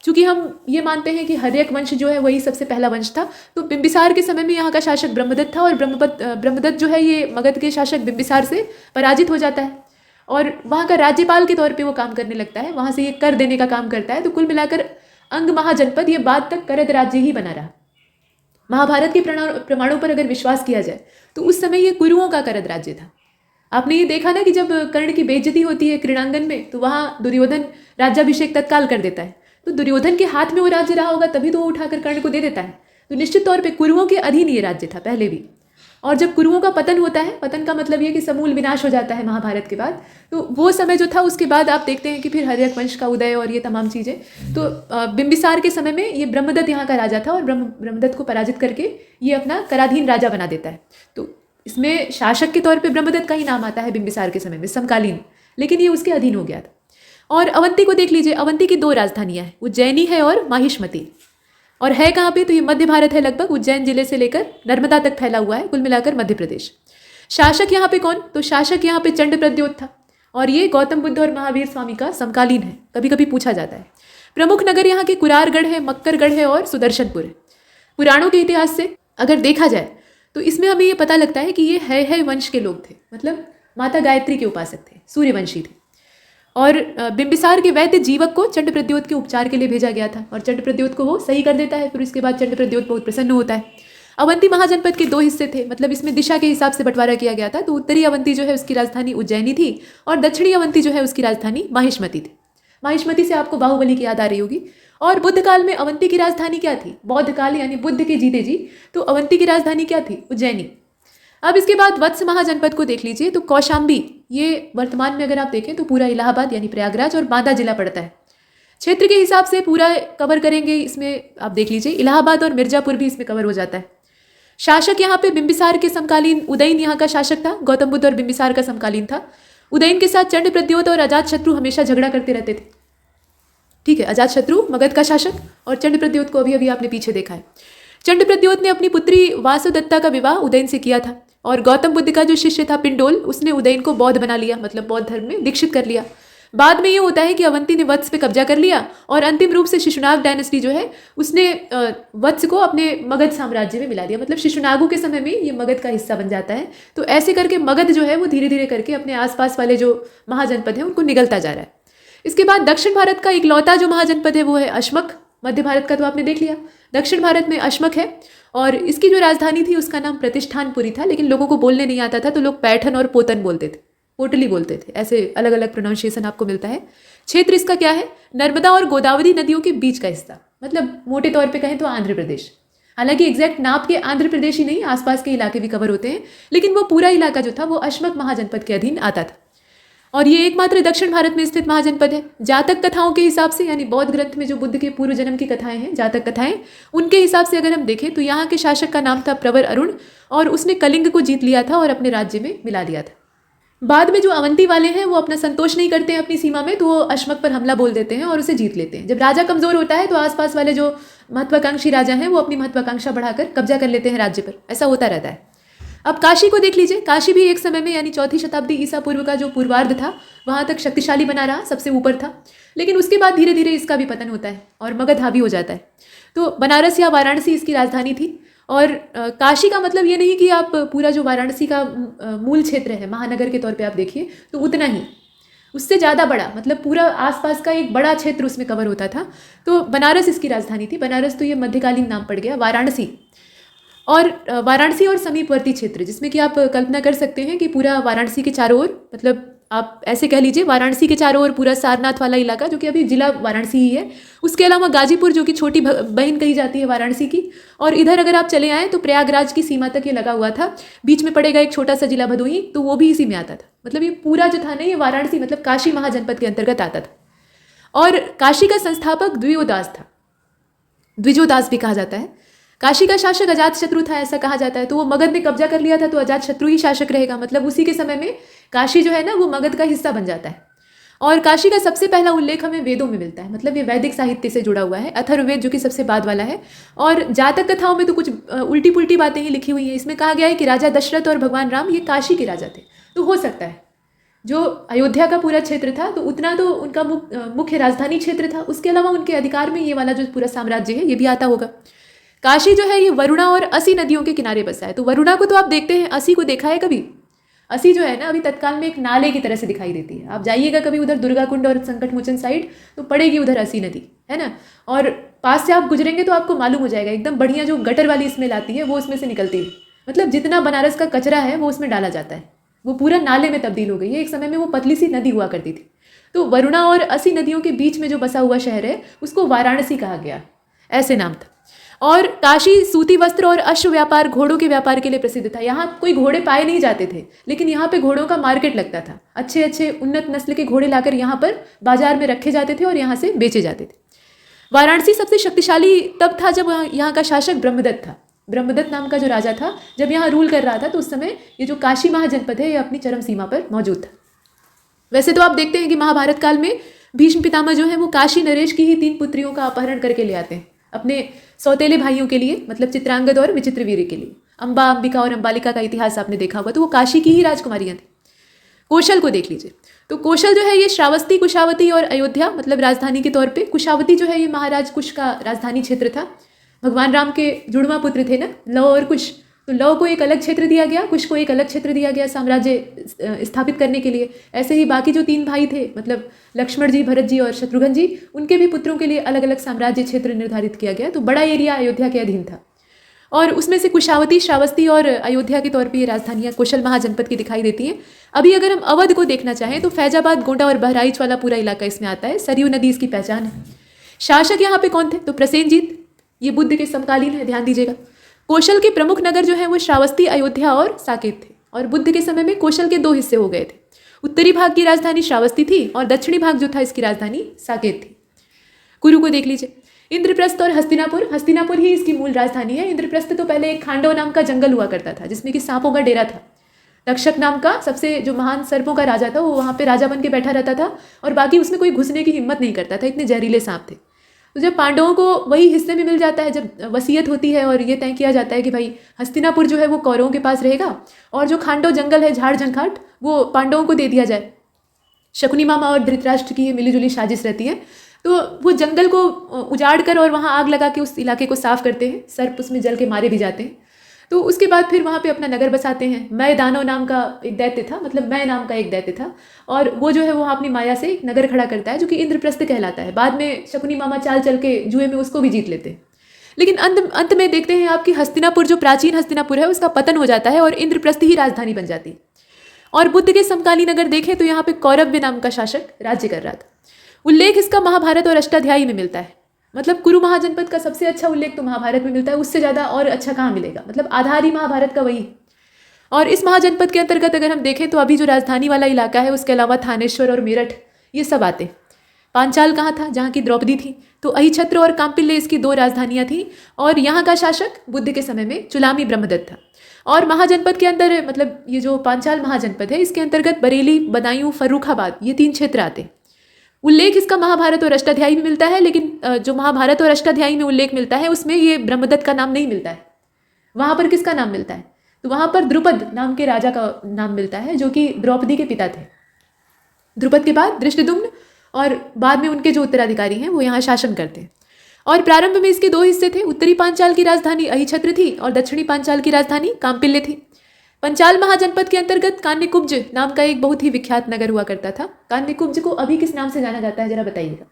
चूंकि हम ये मानते हैं कि हर्यक वंश जो है वही सबसे पहला वंश था, तो बिंबिसार के समय में यहाँ का शासक ब्रह्मदत्त था, और ब्रह्मदत्त जो है ये मगध के शासक बिंबिसार से पराजित हो जाता है और वहाँ का राज्यपाल के तौर पे वो काम करने लगता है, वहाँ से ये कर देने का काम करता है। तो कुल मिलाकर अंग महाजनपद ये बाद तक करद राज्य ही बना रहा। महाभारत के प्रमाणों पर अगर विश्वास किया जाए तो उस समय ये कुरुओं का करद राज्य था। आपने ये देखा ना कि जब कर्ण की बेइज्जती होती है क्रीड़ांगन में, तो वहाँ दुर्योधन राज्याभिषेक तत्काल कर देता है। तो दुर्योधन के हाथ में वो राज्य रहा होगा तभी तो वो उठाकर कर्ण को दे देता है। तो निश्चित तौर पे कुरुओं के अधीन ये राज्य था पहले भी। और जब कुरुओं का पतन होता है, पतन का मतलब ये कि समूल विनाश हो जाता है महाभारत के बाद, तो वो समय जो था उसके बाद आप देखते हैं कि फिर हर्यक वंश का उदय और ये तमाम चीज़ें। तो बिंबिसार के समय में ये ब्रह्मदत्त यहाँ का राजा था, और ब्रह्मदत्त को पराजित करके ये अपना कराधीन राजा बना देता है। तो इसमें शासक के तौर पे ब्रह्मदत्त का ही नाम आता है बिंबिसार के समय में, समकालीन, लेकिन ये उसके अधीन हो गया था। और अवंती को देख लीजिए, अवंती की 2 राजधानियाँ हैं, उज्जैनी है और माहिष्मती। और है कहाँ पे? तो ये मध्य भारत है, लगभग उज्जैन जिले से लेकर नर्मदा तक फैला हुआ है, कुल मिलाकर मध्य प्रदेश। शासक यहाँ पे कौन? तो शासक यहाँ पे चंड प्रद्योत था, और ये गौतम बुद्ध और महावीर स्वामी का समकालीन है, कभी कभी पूछा जाता है। प्रमुख नगर यहाँ के कुरारगढ़ है, मक्करगढ़ है और सुदर्शनपुर है। पुराणों के इतिहास से अगर देखा जाए तो इसमें हमें ये पता लगता है कि ये है वंश के लोग थे, मतलब माता गायत्री के उपासक थे, सूर्यवंशी थे। और बिंबिसार के वैद्य जीवक को चंड प्रद्योत के उपचार के लिए भेजा गया था, और चंड प्रद्योत को वो सही कर देता है। फिर इसके बाद चंड प्रद्योत बहुत प्रसन्न होता है। अवंती महाजनपद के 2 हिस्से थे, मतलब इसमें दिशा के हिसाब से बंटवारा किया गया था। तो उत्तरी अवंती जो है उसकी राजधानी उज्जैनी थी, और दक्षिणी अवंती जो है उसकी राजधानी माहिष्मती थी। माहिष्मती से आपको बाहुबली की याद आ रही होगी। और बुद्ध काल में अवंती की राजधानी क्या थी? बौद्ध काल यानी बुद्ध के जीते जी, तो अवंती की राजधानी क्या थी? उज्जैनी। अब इसके बाद वत्स महाजनपद को देख लीजिए, तो कौशाम्बी, ये वर्तमान में अगर आप देखें तो पूरा इलाहाबाद यानी प्रयागराज और बांदा जिला पड़ता है। क्षेत्र के हिसाब से पूरा कवर करेंगे, इसमें आप देख लीजिए इलाहाबाद और मिर्जापुर भी इसमें कवर हो जाता है। शासक यहाँ पे बिंबिसार के समकालीन उदयन यहाँ का शासक था, गौतम बुद्ध और बिंबिसार का समकालीन था। उदयन के साथ चंड प्रद्योत और अजातशत्रु हमेशा झगड़ा करते रहते थे, ठीक है। अजातशत्रु मगध का शासक, और चंड प्रद्योत को अभी अभी आपने पीछे देखा है। चंड प्रद्योत ने अपनी पुत्री वासुदत्ता का विवाह उदयन से किया था, और गौतम बुद्ध का जो शिष्य था पिंडोल, उसने उदयन को बौद्ध बना लिया, मतलब बौद्ध धर्म में दीक्षित कर लिया। बाद में ये होता है कि अवंती ने वत्स पे कब्जा कर लिया, और अंतिम रूप से शिशुनाग डायनेस्टी जो है उसने वत्स को अपने मगध साम्राज्य में मिला दिया, मतलब शिशुनागों के समय में ये मगध का हिस्सा बन जाता है। तो ऐसे करके मगध जो है वो धीरे धीरे करके अपने आसपास वाले जो महाजनपद हैं उनको निगलता जा रहा है। इसके बाद दक्षिण भारत का इकलौता जो महाजनपद है वो है अश्मक, मध्य भारत का तो आपने देख लिया, दक्षिण भारत में अश्मक है और इसकी जो राजधानी थी उसका नाम प्रतिष्ठानपुरी था, लेकिन लोगों को बोलने नहीं आता था तो लोग पैठन और पोतन बोलते थे, पोटली बोलते थे, ऐसे अलग अलग प्रोनाउंसिएशन आपको मिलता है। क्षेत्र इसका क्या है, नर्मदा और गोदावरी नदियों के बीच का हिस्सा, मतलब मोटे तौर पे कहें तो आंध्र प्रदेश। हालांकि एग्जैक्ट नाप के आंध्र प्रदेश ही नहीं, आसपास के इलाके भी कवर होते हैं, लेकिन वो पूरा इलाका जो था वो अश्मक महाजनपद के अधीन आता था। और ये एकमात्र दक्षिण भारत में स्थित महाजनपद है। जातक कथाओं के हिसाब से, यानी बौद्ध ग्रंथ में जो बुद्ध के पूर्व जन्म की कथाएं हैं, जातक कथाएं, उनके हिसाब से अगर हम देखें तो यहाँ के शासक का नाम था प्रवर अरुण और उसने कलिंग को जीत लिया था और अपने राज्य में मिला लिया था। बाद में जो अवंती वाले हैं वो अपना संतोष नहीं करते हैं अपनी सीमा में, तो वो अश्मक पर हमला बोल देते हैं और उसे जीत लेते हैं। जब राजा कमजोर होता है तो आसपास वाले जो महत्वाकांक्षी राजा हैं वो अपनी महत्वाकांक्षा बढ़ाकर कब्जा कर लेते हैं राज्य पर, ऐसा होता रहता है। अब काशी को देख लीजिए। काशी भी एक समय में यानी 4वीं शताब्दी ईसा पूर्व का जो पूर्वार्ध था वहाँ तक शक्तिशाली बना रहा, सबसे ऊपर था, लेकिन उसके बाद धीरे धीरे इसका भी पतन होता है और मगध हावी हो जाता है। तो बनारस या वाराणसी इसकी राजधानी थी। और काशी का मतलब ये नहीं कि आप पूरा जो वाराणसी का मूल क्षेत्र है महानगर के तौर पे आप देखिए तो उतना ही, उससे ज़्यादा बड़ा, मतलब पूरा आसपास का एक बड़ा क्षेत्र उसमें कवर होता था। तो बनारस इसकी राजधानी थी। बनारस तो ये मध्यकालीन नाम पड़ गया। वाराणसी और समीपवर्ती क्षेत्र, जिसमें कि आप कल्पना कर सकते हैं कि पूरा वाराणसी के चारों ओर, मतलब आप ऐसे कह लीजिए वाराणसी के चारों ओर पूरा सारनाथ वाला इलाका जो कि अभी जिला वाराणसी ही है, उसके अलावा गाजीपुर जो कि छोटी बहन कही जाती है वाराणसी की, और इधर अगर आप चले आएँ तो प्रयागराज की सीमा तक ये लगा हुआ था। बीच में पड़ेगा एक छोटा सा जिला भदोही, तो वो भी इसी में आता था। मतलब ये पूरा जो था ना, ये वाराणसी मतलब काशी महाजनपद के अंतर्गत आता था। और काशी का संस्थापक द्विजोदास था, द्विजोदास भी कहा जाता है। काशी का शासक अजातशत्रु था, ऐसा कहा जाता है। तो वो मगध ने कब्जा कर लिया था तो अजातशत्रु ही शासक रहेगा, मतलब उसी के समय में काशी जो है ना वो मगध का हिस्सा बन जाता है। और काशी का सबसे पहला उल्लेख हमें वेदों में मिलता है, मतलब ये वैदिक साहित्य से जुड़ा हुआ है, अथर्ववेद जो कि सबसे बाद वाला है। और जातक कथाओं में तो कुछ उल्टी पुल्टी बातें ही लिखी हुई हैं। इसमें कहा गया है कि राजा दशरथ और भगवान राम ये काशी के राजा थे। तो हो सकता है जो अयोध्या का पूरा क्षेत्र था तो उतना तो उनका मुख्य राजधानी क्षेत्र था, उसके अलावा उनके अधिकार में ये वाला जो पूरा साम्राज्य है ये भी आता होगा। काशी जो है ये वरुणा और असी नदियों के किनारे बसा है। तो वरुणा को तो आप देखते हैं, असी को देखा है कभी? असी जो है ना अभी तत्काल में एक नाले की तरह से दिखाई देती है। आप जाइएगा कभी उधर दुर्गा कुंड और संकट मोचन साइड तो पड़ेगी उधर असी नदी, है ना। और पास से आप गुजरेंगे तो आपको मालूम हो जाएगा, एकदम बढ़िया जो गटर वाली स्मेल आती है वो उसमें से निकलती है। मतलब जितना बनारस का कचरा है वो उसमें डाला जाता है, वो पूरा नाले में तब्दील हो गई है। एक समय में वो पतली सी नदी हुआ करती थी। तो वरुणा और असी नदियों के बीच में जो बसा हुआ शहर है उसको वाराणसी कहा गया, ऐसे नाम था। और काशी सूती वस्त्र और अश्व व्यापार, घोड़ों के व्यापार के लिए प्रसिद्ध था। यहाँ कोई घोड़े पाए नहीं जाते थे, लेकिन यहाँ पे घोड़ों का मार्केट लगता था। अच्छे अच्छे उन्नत नस्ल के घोड़े लाकर यहाँ पर बाजार में रखे जाते थे और यहाँ से बेचे जाते थे। वाराणसी सबसे शक्तिशाली तब था जब यहाँ का शासक ब्रह्मदत्त था। ब्रह्मदत्त नाम का जो राजा था जब यहाँ रूल कर रहा था तो उस समय ये जो काशी महाजनपद है ये अपनी चरम सीमा पर मौजूद था। वैसे तो आप देखते हैं कि महाभारत काल में भीष्म पितामह जो है वो काशी नरेश की ही 3 पुत्रियों का अपहरण करके ले आते हैं अपने सौतेले भाइयों के लिए, मतलब चित्रांगद और विचित्रवीर्य के लिए। अंबा, अंबिका और अंबालिका का इतिहास आपने देखा होगा, तो वो काशी की ही राजकुमारियां थी। कौशल को देख लीजिए। तो कौशल जो है ये श्रावस्ती, कुशावती और अयोध्या मतलब राजधानी के तौर पे। कुशावती जो है ये महाराज कुश का राजधानी क्षेत्र था। भगवान राम के जुड़वा पुत्र थे ना, लव और कुश, तो लव को एक अलग क्षेत्र दिया गया, कुश को एक अलग क्षेत्र दिया गया साम्राज्य स्थापित करने के लिए। ऐसे ही बाकी जो 3 भाई थे, मतलब लक्ष्मण जी, भरत जी और शत्रुघ्न जी, उनके भी पुत्रों के लिए अलग अलग साम्राज्य क्षेत्र निर्धारित किया गया। तो बड़ा एरिया अयोध्या के अधीन था और उसमें से कुशावती, श्रावस्ती और अयोध्या के तौर पर ये राजधानियाँ कौशल महाजनपद की दिखाई देती हैं। अभी अगर हम अवध को देखना चाहें तो फैजाबाद, गोंडा और बहराइच वाला पूरा इलाका इसमें आता है। सरयू नदी इसकी पहचान है। शासक यहाँ पे कौन थे? तो प्रसेनजीत, ये बुद्ध के समकालीन है, ध्यान दीजिएगा। कौशल के प्रमुख नगर जो है वो श्रावस्ती, अयोध्या और साकेत थे। और बुद्ध के समय में कौशल के 2 हिस्से हो गए थे। उत्तरी भाग की राजधानी श्रावस्ती थी और दक्षिणी भाग जो था इसकी राजधानी साकेत थी। कुरु को देख लीजिए। इंद्रप्रस्थ और हस्तिनापुर, हस्तिनापुर ही इसकी मूल राजधानी है। इंद्रप्रस्थ तो पहले एक खांडव नाम का जंगल हुआ करता था जिसमें कि सांपों का डेरा था। तक्षक नाम का सबसे जो महान सर्पों का राजा था वो वहाँ पे राजा बन के बैठा रहता था और बाकी उसमें कोई घुसने की हिम्मत नहीं करता था, इतने जहरीले सांप थे। तो जब पांडवों को वही हिस्से में मिल जाता है, जब वसीयत होती है और ये तय किया जाता है कि भाई हस्तिनापुर जो है वो कौरवों के पास रहेगा और जो खांडव जंगल है, झाड़ झंखाट, वो पांडवों को दे दिया जाए। शकुनी मामा और धृतराष्ट्र की ये मिलीजुली साजिश रहती है। तो वो जंगल को उजाड़ कर और वहाँ आग लगा के उस इलाके को साफ करते हैं। सर्प उसमें जल के मारे भी जाते हैं। तो उसके बाद फिर वहाँ पे अपना नगर बसाते हैं। मय दानव नाम का एक दैत्य था, मतलब मय नाम का एक दैत्य था, और वो जो है वो अपनी माया से एक नगर खड़ा करता है जो कि इंद्रप्रस्थ कहलाता है। बाद में शकुनी मामा चाल चल के जुए में उसको भी जीत लेते हैं। लेकिन अंत में देखते हैं आपकी हस्तिनापुर, जो प्राचीन हस्तिनापुर है, उसका पतन हो जाता है और इंद्रप्रस्थ ही राजधानी बन जाती है। और बुद्ध के समकालीन अगर देखें तो यहाँ पे कौरव्य नाम का शासक राज्य कर रहा था। उल्लेख इसका महाभारत और अष्टाध्यायी में मिलता है। मतलब कुरु महाजनपद का सबसे अच्छा उल्लेख तो महाभारत में मिलता है, उससे ज़्यादा और अच्छा कहाँ मिलेगा। मतलब आधार ही महाभारत का वही। और इस महाजनपद के अंतर्गत अगर हम देखें तो अभी जो राजधानी वाला इलाका है, उसके अलावा थानेश्वर और मेरठ, ये सब आते। पांचाल कहाँ था, जहाँ की द्रौपदी थी। तो अहिछत्र और कांपिल्य इसकी 2 राजधानियाँ थीं। और यहाँ का शासक बुद्ध के समय में चुलामी ब्रह्मदत्त था। और महाजनपद के अंदर, मतलब ये जो पांचाल महाजनपद है, इसके अंतर्गत बरेली, बदायूं, फर्रुखाबाद, ये 3 क्षेत्र आते। उल्लेख इसका महाभारत और अष्टाध्यायी में मिलता है, लेकिन जो महाभारत और अष्टाध्यायी में उल्लेख मिलता है उसमें ये ब्रह्मदत्त का नाम नहीं मिलता है। वहाँ पर किसका नाम मिलता है, तो वहाँ पर द्रुपद नाम के राजा का नाम मिलता है, जो कि द्रौपदी के पिता थे। द्रुपद के बाद दृष्टद्युम्न और बाद में उनके जो उत्तराधिकारी हैं वो यहाँ शासन करते हैं। और प्रारंभ में इसके 2 हिस्से थे। उत्तरी पांचाल की राजधानी अहिछत्र थी और दक्षिणी पांचाल की राजधानी कांपिल्य थी। पंचाल महाजनपद के अंतर्गत कान्यकुब्ज नाम का एक बहुत ही विख्यात नगर हुआ करता था। कान्यकुब्ज को अभी किस नाम से जाना जाता है, जरा बताइएगा।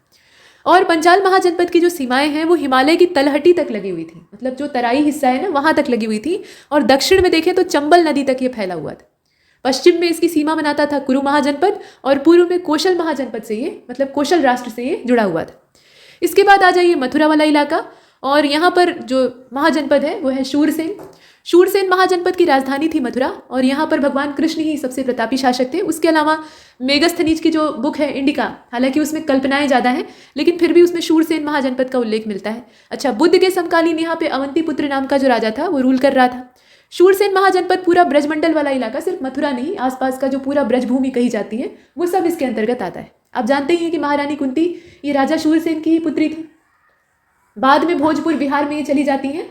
और पंचाल महाजनपद की जो सीमाएं हैं वो हिमालय की तलहटी तक लगी हुई थी, मतलब जो तराई हिस्सा है ना, वहां तक लगी हुई थी। और दक्षिण में देखें तो चंबल नदी तक ये फैला हुआ था। पश्चिम में इसकी सीमा बनाता था कुरु महाजनपद और पूर्व में कौशल महाजनपद से ये, मतलब कौशल राष्ट्र से ये जुड़ा हुआ था। इसके बाद आ जाइए मथुरा वाला इलाका, और यहाँ पर जो महाजनपद है वो है शूरसेन। शूरसेन महाजनपद की राजधानी थी मथुरा, और यहाँ पर भगवान कृष्ण ही सबसे प्रतापी शासक थे। उसके अलावा मेगस्थनीज की जो बुक है इंडिका, हालांकि उसमें कल्पनाएं ज़्यादा हैं, लेकिन फिर भी उसमें शूरसेन महाजनपद का उल्लेख मिलता है। अच्छा, बुद्ध के समकालीन यहाँ पे अवंतीपुत्र नाम का जो राजा था वो रूल कर रहा था। शूरसेन महाजनपद पूरा ब्रजमंडल वाला इलाका, सिर्फ मथुरा नहीं, आसपास का जो पूरा ब्रजभूमि कही जाती है वो सब इसके अंतर्गत आता है। आप जानते ही हैं कि महारानी कुंती ये राजा शूरसेन की ही पुत्री थी। बाद में भोजपुर बिहार में ये चली जाती हैं,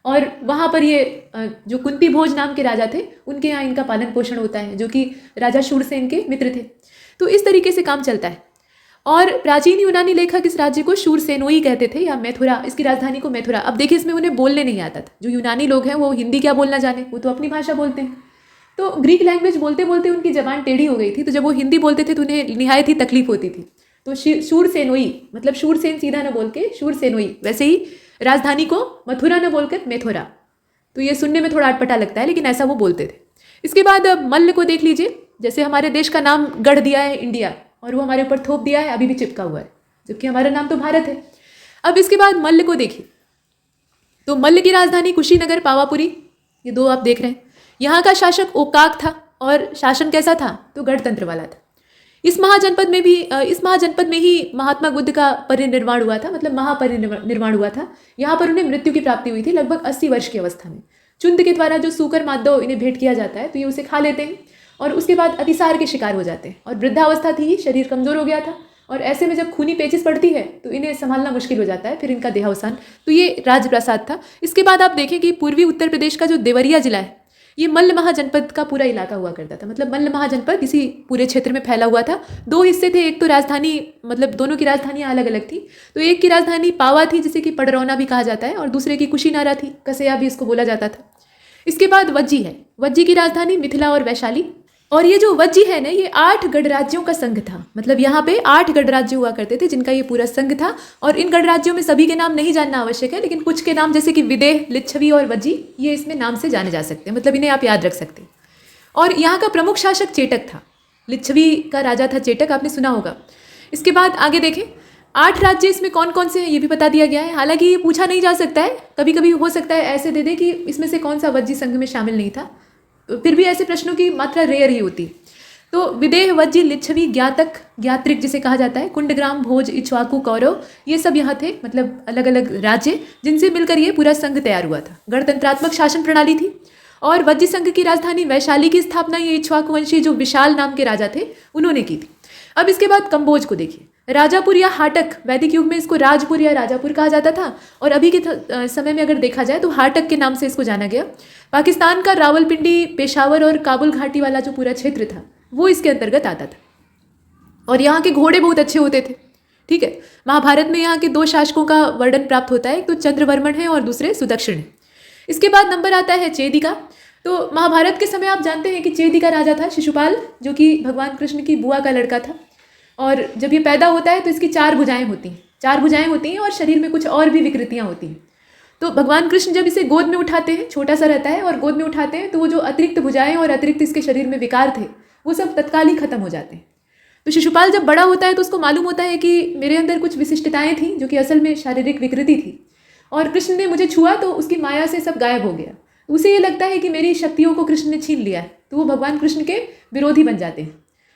और वहाँ पर ये जो कुंती भोज नाम के राजा थे उनके यहाँ इनका पालन पोषण होता है, जो कि राजा शूरसेन के मित्र थे। तो इस तरीके से काम चलता है। और प्राचीन यूनानी लेखक इस राज्य को शूरसेनोई कहते थे, या मैथुरा, इसकी राजधानी को मैथुरा। अब देखिए इसमें उन्हें बोलने नहीं आता था। जो यूनानी लोग हैं वो हिंदी क्या बोलना जाने, वो तो अपनी भाषा बोलते हैं। तो ग्रीक लैंग्वेज बोलते बोलते उनकी जबान टेढ़ी हो गई थी, तो जब वो हिंदी बोलते थे तो उन्हें निहायत ही तकलीफ होती थी। तो शूरसेनोई, मतलब शूरसेन सीधा न बोल के शूरसेनोई, वैसे ही राजधानी को मथुरा न बोलकर मैथुरा। तो ये सुनने में थोड़ा अटपटा लगता है, लेकिन ऐसा वो बोलते थे। इसके बाद अब मल्ल को देख लीजिए। जैसे हमारे देश का नाम गढ़ दिया है इंडिया, और वो हमारे ऊपर थोप दिया है, अभी भी चिपका हुआ है, जबकि हमारा नाम तो भारत है। अब इसके बाद मल्ल को देखिए, तो मल्ल की राजधानी कुशीनगर, पावापुरी, ये 2 आप देख रहे हैं। यहाँ का शासक ओकाक था, और शासन कैसा था, तो गणतंत्र वाला था। इस महाजनपद में ही महात्मा बुद्ध का परिनिर्वाण हुआ था, मतलब महापरिनिर्वाण हुआ था। यहाँ पर उन्हें मृत्यु की प्राप्ति हुई थी लगभग 80 वर्ष की अवस्था में। चुंद के द्वारा जो सूकर माधव इन्हें भेंट किया जाता है, तो ये उसे खा लेते हैं, और उसके बाद अतिसार के शिकार हो जाते हैं। और वृद्धावस्था थी, शरीर कमजोर हो गया था, और ऐसे में जब खूनी पेचिश पड़ती है तो इन्हें संभालना मुश्किल हो जाता है, फिर इनका देहावसान। तो ये राजप्रासाद था। इसके बाद आप देखें कि पूर्वी उत्तर प्रदेश का जो देवरिया जिला है, ये मल्ल महाजनपद का पूरा इलाका हुआ करता था। मतलब मल्ल महाजनपद इसी पूरे क्षेत्र में फैला हुआ था। 2 हिस्से थे, एक तो राजधानी, मतलब दोनों की राजधानियाँ अलग अलग थी। तो एक की राजधानी पावा थी, जिसे कि पडरौना भी कहा जाता है, और दूसरे की कुशीनारा थी, कसया भी इसको बोला जाता था। इसके बाद वज्जी है। वज्जी की राजधानी मिथिला और वैशाली। और ये जो वज्जी है ना, ये 8 गणराज्यों का संघ था। मतलब यहाँ पे 8 गणराज्य हुआ करते थे, जिनका ये पूरा संघ था। और इन गणराज्यों में सभी के नाम नहीं जानना आवश्यक है, लेकिन कुछ के नाम जैसे कि विदेह, लिच्छवी और वज्जी, ये इसमें नाम से जाने जा सकते हैं, मतलब इन्हें आप याद रख सकते हैं। और यहाँ का प्रमुख शासक चेटक था। लिच्छवी का राजा था चेटक, आपने सुना होगा। इसके बाद आगे देखें, 8 राज्य इसमें कौन कौन से हैं ये भी बता दिया गया है। हालांकि ये पूछा नहीं जा सकता है, कभी कभी हो सकता है ऐसे दे दे कि इसमें से कौन सा वज्जी संघ में शामिल नहीं था, फिर भी ऐसे प्रश्नों की मात्रा रेयर ही होती। तो विदेह, वज्जी, लिच्छवी, ज्ञातक, ज्ञात्रिक जिसे कहा जाता है, कुंडग्राम, भोज, इक्ष्वाकु, कौरव, ये सब यहाँ थे। मतलब अलग अलग राज्य जिनसे मिलकर ये पूरा संघ तैयार हुआ था। गणतंत्रात्मक शासन प्रणाली थी। और वज्जी संघ की राजधानी वैशाली की स्थापना ये इक्ष्वाकु वंशी जो विशाल नाम के राजा थे उन्होंने की थी। अब इसके बाद कंबोज को देखिए। राजापुर या हाटक, वैदिक युग में इसको राजपुर या राजापुर कहा जाता था, और अभी के समय में अगर देखा जाए तो हाटक के नाम से इसको जाना गया। पाकिस्तान का रावलपिंडी, पेशावर और काबुल घाटी वाला जो पूरा क्षेत्र था वो इसके अंतर्गत आता था। और यहाँ के घोड़े बहुत अच्छे होते थे। ठीक है, महाभारत में यहाँ के 2 शासकों का वर्णन प्राप्त होता है, एक तो चंद्रवर्मन है और दूसरे सुदक्षिण है। इसके बाद नंबर आता है चेदी का। तो महाभारत के समय आप जानते हैं कि चेदी का राजा था शिशुपाल, जो कि भगवान कृष्ण की बुआ का लड़का था। और जब ये पैदा होता है तो इसकी 4 भुजाएं होती हैं, 4 भुजाएं होती हैं और शरीर में कुछ और भी विकृतियां होती हैं। तो भगवान कृष्ण जब इसे गोद में उठाते हैं, छोटा सा रहता है और गोद में उठाते हैं, तो वो जो अतिरिक्त भुजाएं और अतिरिक्त इसके शरीर में विकार थे वो सब तत्काल ही खत्म हो जाते हैं। तो शिशुपाल जब बड़ा होता है तो उसको मालूम होता है कि मेरे अंदर कुछ विशिष्टताएं थी जो कि असल में शारीरिक विकृति थी, और कृष्ण ने मुझे छुआ तो उसकी माया से सब गायब हो गया। उसे ये लगता है कि मेरी शक्तियों को कृष्ण ने छीन लिया है, तो वो भगवान कृष्ण के विरोधी बन जाते हैं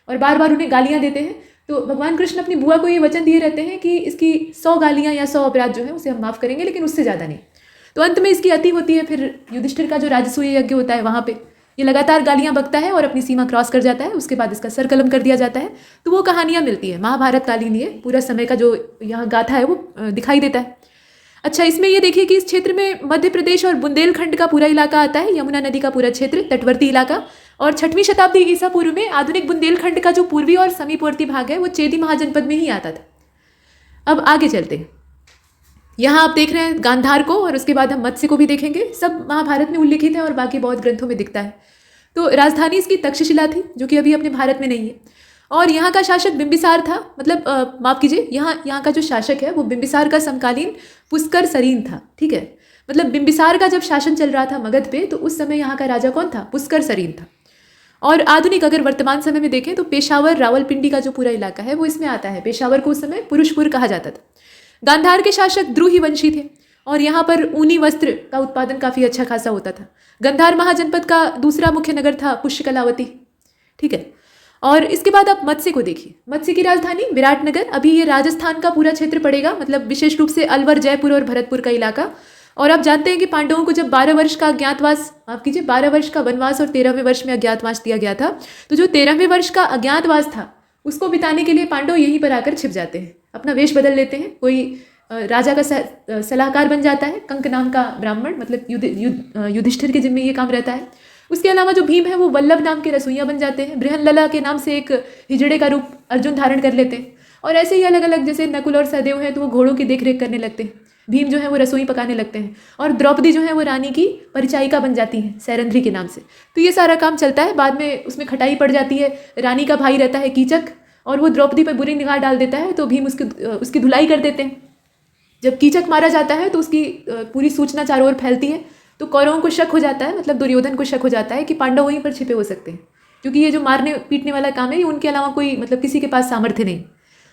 और बार बार उन्हें गालियाँ देते हैं। तो भगवान कृष्ण अपनी बुआ को ये वचन दिए रहते हैं कि इसकी 100 गालियाँ या 100 अपराध जो है उसे हम माफ़ करेंगे, लेकिन उससे ज़्यादा नहीं। तो अंत में इसकी अति होती है, फिर युधिष्ठिर का जो राजसूय यज्ञ होता है वहाँ पे ये लगातार गालियाँ बकता है और अपनी सीमा क्रॉस कर जाता है। उसके बाद इसका सर कलम कर दिया जाता है। तो वो कहानियाँ मिलती है महाभारत कालीन, ये पूरा समय का जो यहाँ गाथा है वो दिखाई देता है। अच्छा, इसमें ये देखिए कि इस क्षेत्र में मध्य प्रदेश और बुंदेलखंड का पूरा इलाका आता है, यमुना नदी का पूरा क्षेत्र, तटवर्ती इलाका। और 6वीं शताब्दी ईसा पूर्व में आधुनिक बुंदेलखंड का जो पूर्वी और समीपवर्ती भाग है वो चेदी महाजनपद में ही आता था। अब आगे चलते हैं। यहाँ आप देख रहे हैं गांधार को, और उसके बाद हम मत्स्य को भी देखेंगे। सब महाभारत में उल्लिखित है और बाकी बहुत ग्रंथों में दिखता है। तो राजधानी इसकी तक्षशिला थी, जो कि अभी अपने भारत में नहीं है। और यहाँ का शासक बिंबिसार था, मतलब माफ़ कीजिए, यहाँ का जो शासक है वो बिंबिसार का समकालीन पुष्कर सरीन था। ठीक है, मतलब बिंबिसार का जब शासन चल रहा था मगध पे, तो उस समय यहाँ का राजा कौन था? पुष्कर सरीन था। और आधुनिक अगर वर्तमान समय में देखें तो पेशावर रावलपिंडी का जो पूरा इलाका है वो इसमें आता है। पेशावर को उस समय पुरुषपुर कहा जाता था। गांधार के शासक द्रुही वंशी थे और यहाँ पर ऊनी वस्त्र का उत्पादन काफ़ी अच्छा खासा होता था। गंधार महाजनपद का दूसरा मुख्य नगर था पुष्यकलावती। ठीक है, और इसके बाद आप मत्स्य को देखिए। मत्स्य की राजधानी विराटनगर, अभी ये राजस्थान का पूरा क्षेत्र पड़ेगा, मतलब विशेष रूप से अलवर, जयपुर और भरतपुर का इलाका। और आप जानते हैं कि पांडवों को जब 12 वर्ष का अज्ञातवास, माफ कीजिए 12 वर्ष का वनवास और 13वें वर्ष में अज्ञातवास दिया गया था, तो जो 13वें वर्ष का अज्ञातवास था उसको बिताने के लिए पांडव यहीं पर आकर छिप जाते हैं, अपना वेश बदल लेते हैं। कोई राजा का सलाहकार बन जाता है, कंक नाम का ब्राह्मण, मतलब युधिष्ठिर के जिम्मे ये काम रहता है। उसके अलावा जो भीम है वो वल्लभ नाम के रसोइया बन जाते हैं। बृहनलला के नाम से एक हिजड़े का रूप अर्जुन धारण कर लेते हैं। और ऐसे ही अलग अलग, जैसे नकुल और सहदेव हैं तो वो घोड़ों की देखरेख करने लगते हैं, भीम जो है वो रसोई पकाने लगते हैं, और द्रौपदी जो है वो रानी की परिचायिका बन जाती हैं सैरंध्री के नाम से। तो ये सारा काम चलता है। बाद में उसमें खटाई पड़ जाती है। रानी का भाई रहता है कीचक और वो द्रौपदी पर बुरी निगाह डाल देता है, तो भीम उसकी धुलाई कर देते हैं। जब कीचक मारा जाता है तो उसकी पूरी सूचना चारों ओर फैलती है, तो कौरवों को शक हो जाता है, मतलब दुर्योधन को शक हो जाता है कि पांडव वहीं पर छिपे हो सकते हैं, क्योंकि ये जो मारने पीटने वाला काम है ये उनके अलावा कोई, मतलब किसी के पास सामर्थ्य नहीं।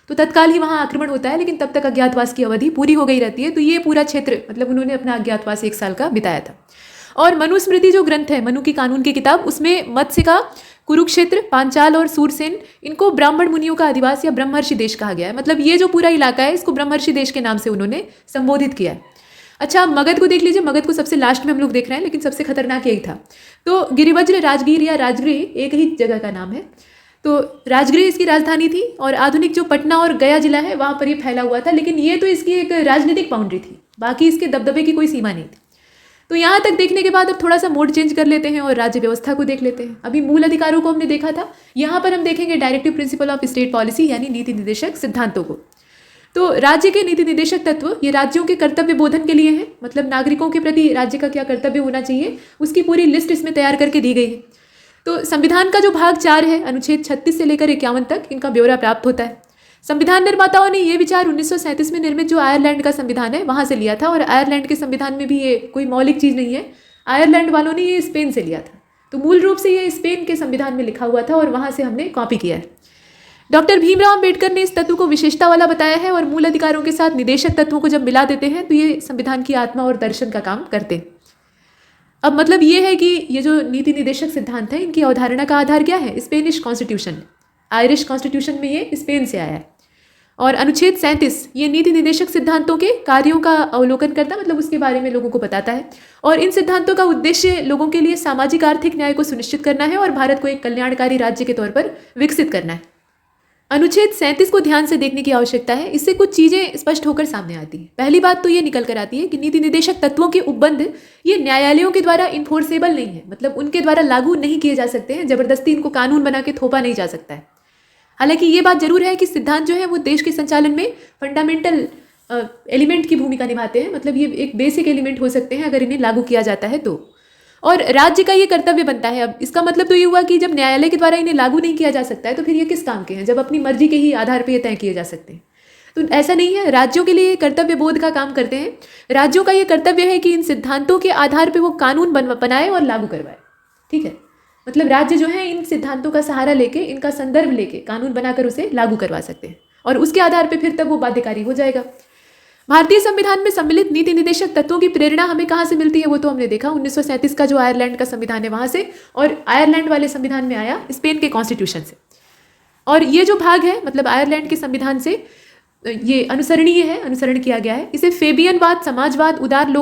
तो तत्काल ही वहाँ आक्रमण होता है, लेकिन तब तक अज्ञातवास की अवधि पूरी हो गई रहती है। तो ये पूरा क्षेत्र, मतलब उन्होंने अपना अज्ञातवास 1 साल का बिताया था। और मनुस्मृति जो ग्रंथ है, मनु की कानून की किताब, उसमें मत्स्य का कुरुक्षेत्र, पांचाल और सूरसेन, इनको ब्राह्मण मुनियों का आदिवास या ब्रह्मर्षि देश कहा गया है। मतलब ये जो पूरा इलाका है इसको ब्रह्मर्षि देश के नाम से उन्होंने संबोधित किया है। अच्छा, मगध को देख लीजिए। मगध को सबसे लास्ट में हम लोग देख रहे हैं, लेकिन सबसे खतरनाक यही था। तो गिरिवज्र, राजगीर या राजगृह एक ही जगह का नाम है। तो राजगृह इसकी राजधानी थी, और आधुनिक जो पटना और गया जिला है वहाँ पर ये फैला हुआ था। लेकिन ये तो इसकी एक राजनीतिक बाउंड्री थी, बाकी इसके दबदबे की कोई सीमा नहीं थी। तो यहाँ तक देखने के बाद अब थोड़ा सा मोड चेंज कर लेते हैं और राज्य व्यवस्था को देख लेते हैं। अभी मूल अधिकारों को हमने देखा था, यहाँ पर हम देखेंगे directive principle of state policy, यानी नीति निर्देशक सिद्धांतों को। तो राज्य के नीति निर्देशक तत्व ये राज्यों के कर्तव्य बोधन के लिए हैं, मतलब नागरिकों के प्रति राज्य का क्या कर्तव्य होना चाहिए उसकी पूरी लिस्ट इसमें तैयार करके दी गई है। तो संविधान का जो भाग 4 है, अनुच्छेद 36 से लेकर 51 तक, इनका ब्यौरा प्राप्त होता है। संविधान निर्माताओं ने ये विचार 1937 में निर्मित जो आयरलैंड का संविधान है वहाँ से लिया था, और आयरलैंड के संविधान में भी ये कोई मौलिक चीज़ नहीं है, आयरलैंड वालों ने ये स्पेन से लिया था। तो मूल रूप से ये स्पेन के संविधान में लिखा हुआ था और वहाँ से हमने कॉपी किया है। डॉक्टर भीमराव अम्बेडकर ने इस तत्व को विशेषता वाला बताया है, और मूल अधिकारों के साथ निदेशक तत्वों को जब मिला देते हैं तो ये संविधान की आत्मा और दर्शन का काम करते हैं। अब मतलब ये है कि ये जो नीति निर्देशक सिद्धांत है इनकी अवधारणा का आधार क्या है? स्पेनिश कॉन्स्टिट्यूशन, आयरिश कॉन्स्टिट्यूशन में ये स्पेन से आया है। और अनुच्छेद 37 ये नीति निर्देशक सिद्धांतों के कार्यों का अवलोकन करता, मतलब उसके बारे में लोगों को बताता है। और इन सिद्धांतों का उद्देश्य लोगों के लिए सामाजिक आर्थिक न्याय को सुनिश्चित करना है और भारत को एक कल्याणकारी राज्य के तौर पर विकसित करना है। अनुच्छेद 37 को ध्यान से देखने की आवश्यकता है, इससे कुछ चीज़ें स्पष्ट होकर सामने आती हैं। पहली बात तो ये निकल कर आती है कि नीति निर्देशक तत्वों के उपबंध ये न्यायालयों के द्वारा इन्फोर्सेबल नहीं है, मतलब उनके द्वारा लागू नहीं किए जा सकते हैं, जबरदस्ती इनको कानून बना के थोपा नहीं जा सकता है। हालांकि ये बात जरूर है कि सिद्धांत जो है वो देश के संचालन में फंडामेंटल एलिमेंट की भूमिका निभाते हैं, मतलब ये एक बेसिक एलिमेंट हो सकते हैं अगर इन्हें लागू किया जाता है तो। और राज्य का ये कर्तव्य बनता है। अब इसका मतलब तो ये हुआ कि जब न्यायालय के द्वारा इन्हें लागू नहीं किया जा सकता है तो फिर ये किस काम के हैं, जब अपनी मर्जी के ही आधार पर ये तय किए जा सकते हैं। तो ऐसा नहीं है, राज्यों के लिए कर्तव्य बोध का काम करते हैं। राज्यों का ये कर्तव्य है कि इन सिद्धांतों के आधार पर वो कानून बनाए और लागू करवाए। ठीक है, मतलब राज्य जो है इन सिद्धांतों का सहारा लेके, इनका संदर्भ लेके कानून बनाकर उसे लागू करवा सकते हैं और उसके आधार पर फिर तब वो बाध्यकारी हो जाएगा। भारतीय संविधान में सम्मिलित नीति निदेशक तत्वों की प्रेरणा हमें कहाँ से मिलती है वो तो हमने देखा, 1937 का जो आयरलैंड का संविधान है वहाँ से, और आयरलैंड वाले संविधान में आया स्पेन के कॉन्स्टिट्यूशन से। और ये जो भाग है मतलब आयरलैंड के संविधान से ये अनुसरणीय है, अनुसरण किया गया है। इसे फेबियनवाद, समाजवाद, उदार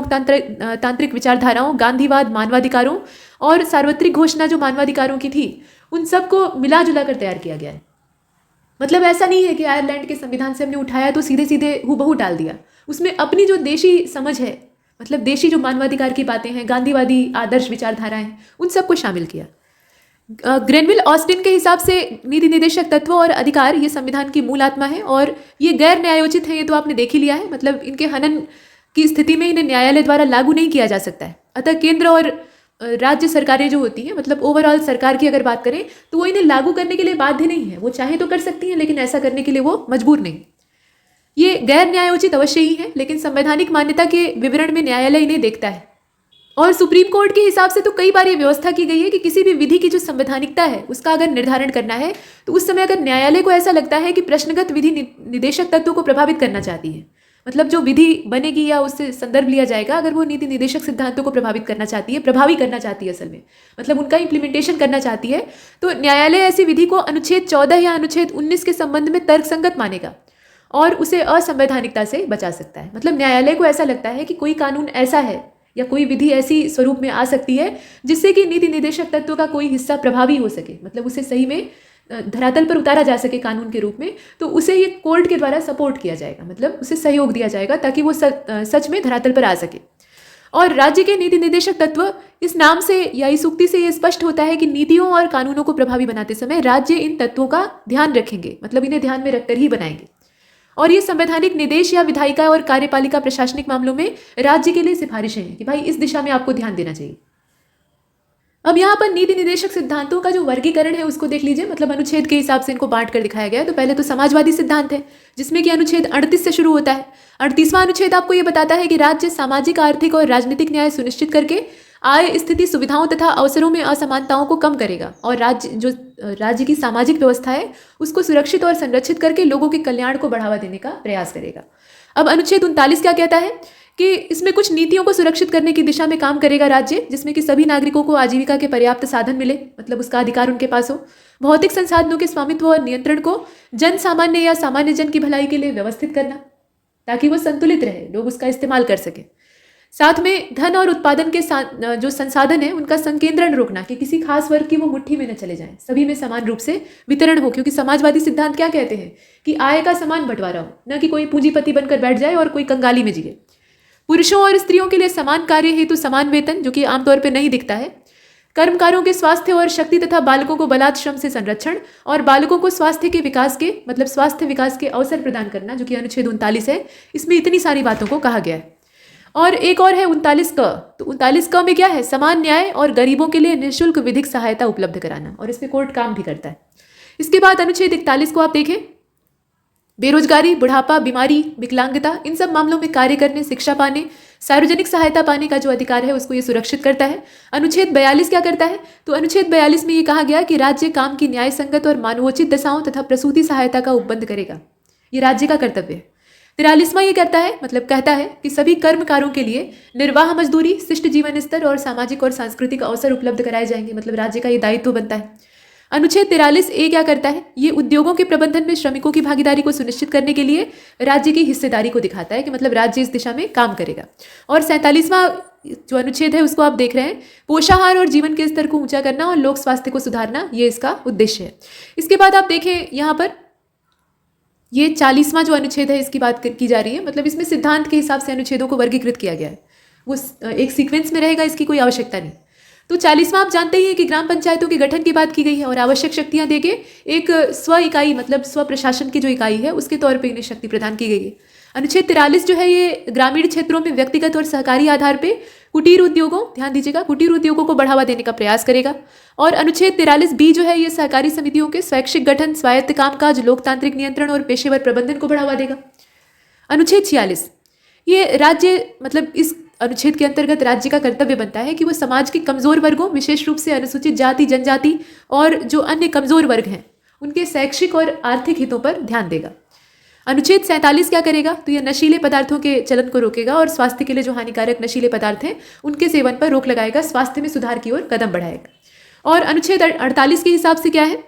तांत्रिक विचारधाराओं, गांधीवाद, मानवाधिकारों और सार्वत्रिक घोषणा जो मानवाधिकारों की थी उन सबको मिला जुला कर तैयार किया गया है। मतलब ऐसा नहीं है कि आयरलैंड के संविधान से हमने उठाया तो सीधे सीधे हूबहू डाल दिया, उसमें अपनी जो देशी समझ है, मतलब देशी जो मानवाधिकार की बातें हैं, गांधीवादी आदर्श विचारधाराएं, उन सबको शामिल किया। ग्रेनविल ऑस्टिन के हिसाब से नीति निदेशक तत्व और अधिकार ये संविधान की मूल आत्मा है और ये गैर न्यायोचित है, ये तो आपने देख ही लिया है। मतलब इनके हनन की स्थिति में इन्हें न्यायालय द्वारा लागू नहीं किया जा सकता है। अतः केंद्र और राज्य सरकारें जो होती हैं, मतलब ओवरऑल सरकार की अगर बात करें तो वो इन्हें लागू करने के लिए बाध्य नहीं है। वो चाहे तो कर सकती हैं लेकिन ऐसा करने के लिए वो मजबूर नहीं। ये गैर न्यायोचित अवश्य ही है लेकिन संवैधानिक मान्यता के विवरण में न्यायालय इन्हें देखता है। और सुप्रीम कोर्ट के हिसाब से तो कई बार ये व्यवस्था की गई है कि किसी भी विधि की जो संवैधानिकता है उसका अगर निर्धारण करना है तो उस समय अगर न्यायालय को ऐसा लगता है कि प्रश्नगत विधि निदेशक तत्व को प्रभावित करना चाहती है, मतलब जो विधि बनेगी या उससे संदर्भ लिया जाएगा, अगर वो नीति निदेशक सिद्धांतों को प्रभावित करना चाहती है, प्रभावी करना चाहती है, असल में मतलब उनका इम्प्लीमेंटेशन करना चाहती है, तो न्यायालय ऐसी विधि को अनुच्छेद 14 या अनुच्छेद 19 के संबंध में तर्कसंगत मानेगा और उसे असंवैधानिकता से बचा सकता है। मतलब न्यायालय को ऐसा लगता है कि कोई कानून ऐसा है या कोई विधि ऐसी स्वरूप में आ सकती है जिससे कि नीति निदेशक तत्व का कोई हिस्सा प्रभावी हो सके, मतलब उसे सही में धरातल पर उतारा जा सके कानून के रूप में, तो उसे ये कोर्ट के द्वारा सपोर्ट किया जाएगा, मतलब उसे सहयोग दिया जाएगा ताकि वो सच में धरातल पर आ सके। और राज्य के नीति निदेशक तत्व, इस नाम से या इस उक्ति से ये स्पष्ट होता है कि नीतियों और कानूनों को प्रभावी बनाते समय राज्य इन तत्वों का ध्यान रखेंगे, मतलब इन्हें ध्यान में रखकर ही बनाएंगे। और ये संवैधानिक निर्देश या विधायिका और कार्यपालिका प्रशासनिक मामलों में राज्य के लिए सिफारिशें हैं कि भाई इस दिशा में आपको ध्यान देना चाहिए। अब यहाँ पर नीति निदेशक सिद्धांतों का जो वर्गीकरण है उसको देख लीजिए, मतलब अनुच्छेद के हिसाब से इनको बांट कर दिखाया गया है। तो पहले तो समाजवादी सिद्धांत है जिसमें कि अनुच्छेद 38 से शुरू होता है। 38वां अनुच्छेद आपको ये बताता है कि राज्य सामाजिक, आर्थिक और राजनीतिक न्याय सुनिश्चित करके आय, स्थिति, सुविधाओं तथा अवसरों में असमानताओं को कम करेगा और राज्य की सामाजिक व्यवस्था है उसको सुरक्षित और संरक्षित करके लोगों के कल्याण को बढ़ावा देने का प्रयास करेगा। अब अनुच्छेद 39 क्या कहता है कि इसमें कुछ नीतियों को सुरक्षित करने की दिशा में काम करेगा राज्य, जिसमें कि सभी नागरिकों को आजीविका के पर्याप्त साधन मिले, मतलब उसका अधिकार उनके पास हो। भौतिक संसाधनों के स्वामित्व और नियंत्रण को जन सामान्य या सामान्य जन की भलाई के लिए व्यवस्थित करना ताकि वो संतुलित रहे, लोग उसका इस्तेमाल कर सकें। साथ में धन और उत्पादन के जो संसाधन है उनका संकेंद्रण रोकना कि किसी खास वर्ग की वो मुट्ठी में न चले जाएं, सभी में समान रूप से वितरण हो। क्योंकि समाजवादी सिद्धांत क्या कहते हैं कि आय का समान बंटवारा हो, न कि कोई पूंजीपति बनकर बैठ जाए और कोई कंगाली में जिए। पुरुषों और स्त्रियों के लिए समान कार्य हेतु समान वेतन, जो कि आमतौर पर नहीं दिखता है। कर्मकारों के स्वास्थ्य और शक्ति तथा बालकों को बलात् श्रम से संरक्षण और बालकों को स्वास्थ्य के विकास के, मतलब स्वास्थ्य विकास के अवसर प्रदान करना, जो कि अनुच्छेद 39 है। इसमें इतनी सारी बातों को कहा गया है। और एक और है 39 क। तो 39 क में क्या है? समान न्याय और गरीबों के लिए निःशुल्क विधिक सहायता उपलब्ध कराना, और इसमें कोर्ट काम भी करता है। इसके बाद अनुच्छेद 41 को आप देखें, बेरोजगारी, बुढ़ापा, बीमारी, विकलांगता, इन सब मामलों में कार्य करने, शिक्षा पाने, सार्वजनिक सहायता पाने का जो अधिकार है उसको ये सुरक्षित करता है। अनुच्छेद 42 क्या करता है? तो अनुच्छेद 42 में ये कहा गया कि राज्य काम की न्याय संगत और मानवोचित दशाओं तथा प्रसूति सहायता का उपबंध करेगा। ये राज्य का कर्तव्य है। 43वां ये करता है, मतलब कहता है कि सभी कर्मकारों के लिए निर्वाह मजदूरी, शिष्ट जीवन स्तर और सामाजिक और सांस्कृतिक अवसर उपलब्ध कराए जाएंगे, मतलब राज्य का ये दायित्व बनता है। अनुच्छेद 43A क्या करता है? ये उद्योगों के प्रबंधन में श्रमिकों की भागीदारी को सुनिश्चित करने के लिए राज्य की हिस्सेदारी को दिखाता है कि मतलब राज्य इस दिशा में काम करेगा। और 47वां जो अनुच्छेद है उसको आप देख रहे हैं, पोषाहार और जीवन के स्तर को ऊंचा करना और लोक स्वास्थ्य को सुधारना, ये इसका उद्देश्य है। इसके बाद आप देखें यहाँ पर ये 40वां जो अनुच्छेद है इसकी बात की जा रही है, मतलब इसमें सिद्धांत के हिसाब से अनुच्छेदों को वर्गीकृत किया गया है, वो एक सीक्वेंस में रहेगा, इसकी कोई आवश्यकता नहीं। तो 40वां आप जानते ही हैं कि ग्राम पंचायतों के गठन की बात की गई है और आवश्यक शक्तियां देके एक स्व इकाई, मतलब स्व प्रशासन की जो इकाई है उसके तौर पे इन्हें शक्ति प्रदान की गई है। अनुच्छेद 43 जो है ये ग्रामीण क्षेत्रों में व्यक्तिगत और सहकारी आधार पे कुटीर उद्योगों, ध्यान दीजिएगा, कुटीर उद्योगों को बढ़ावा देने का प्रयास करेगा। और अनुच्छेद 43B जो है ये सहकारी समितियों के स्वैच्छिक गठन, स्वायत्त कामकाज, लोकतांत्रिक नियंत्रण और पेशेवर प्रबंधन को बढ़ावा देगा। अनुच्छेद 46 ये राज्य, मतलब इस अनुच्छेद के अंतर्गत राज्य का कर्तव्य बनता है कि वो समाज के कमजोर वर्गों, विशेष रूप से अनुसूचित जाति, जनजाति और जो अन्य कमजोर वर्ग हैं उनके शैक्षिक और आर्थिक हितों पर ध्यान देगा। अनुच्छेद 47 क्या करेगा, तो यह नशीले पदार्थों के चलन को रोकेगा और स्वास्थ्य के लिए जो हानिकारक नशीले पदार्थ हैं उनके सेवन पर रोक लगाएगा, स्वास्थ्य में सुधार की ओर कदम बढ़ाएगा। और अनुच्छेद 48 के हिसाब से क्या है,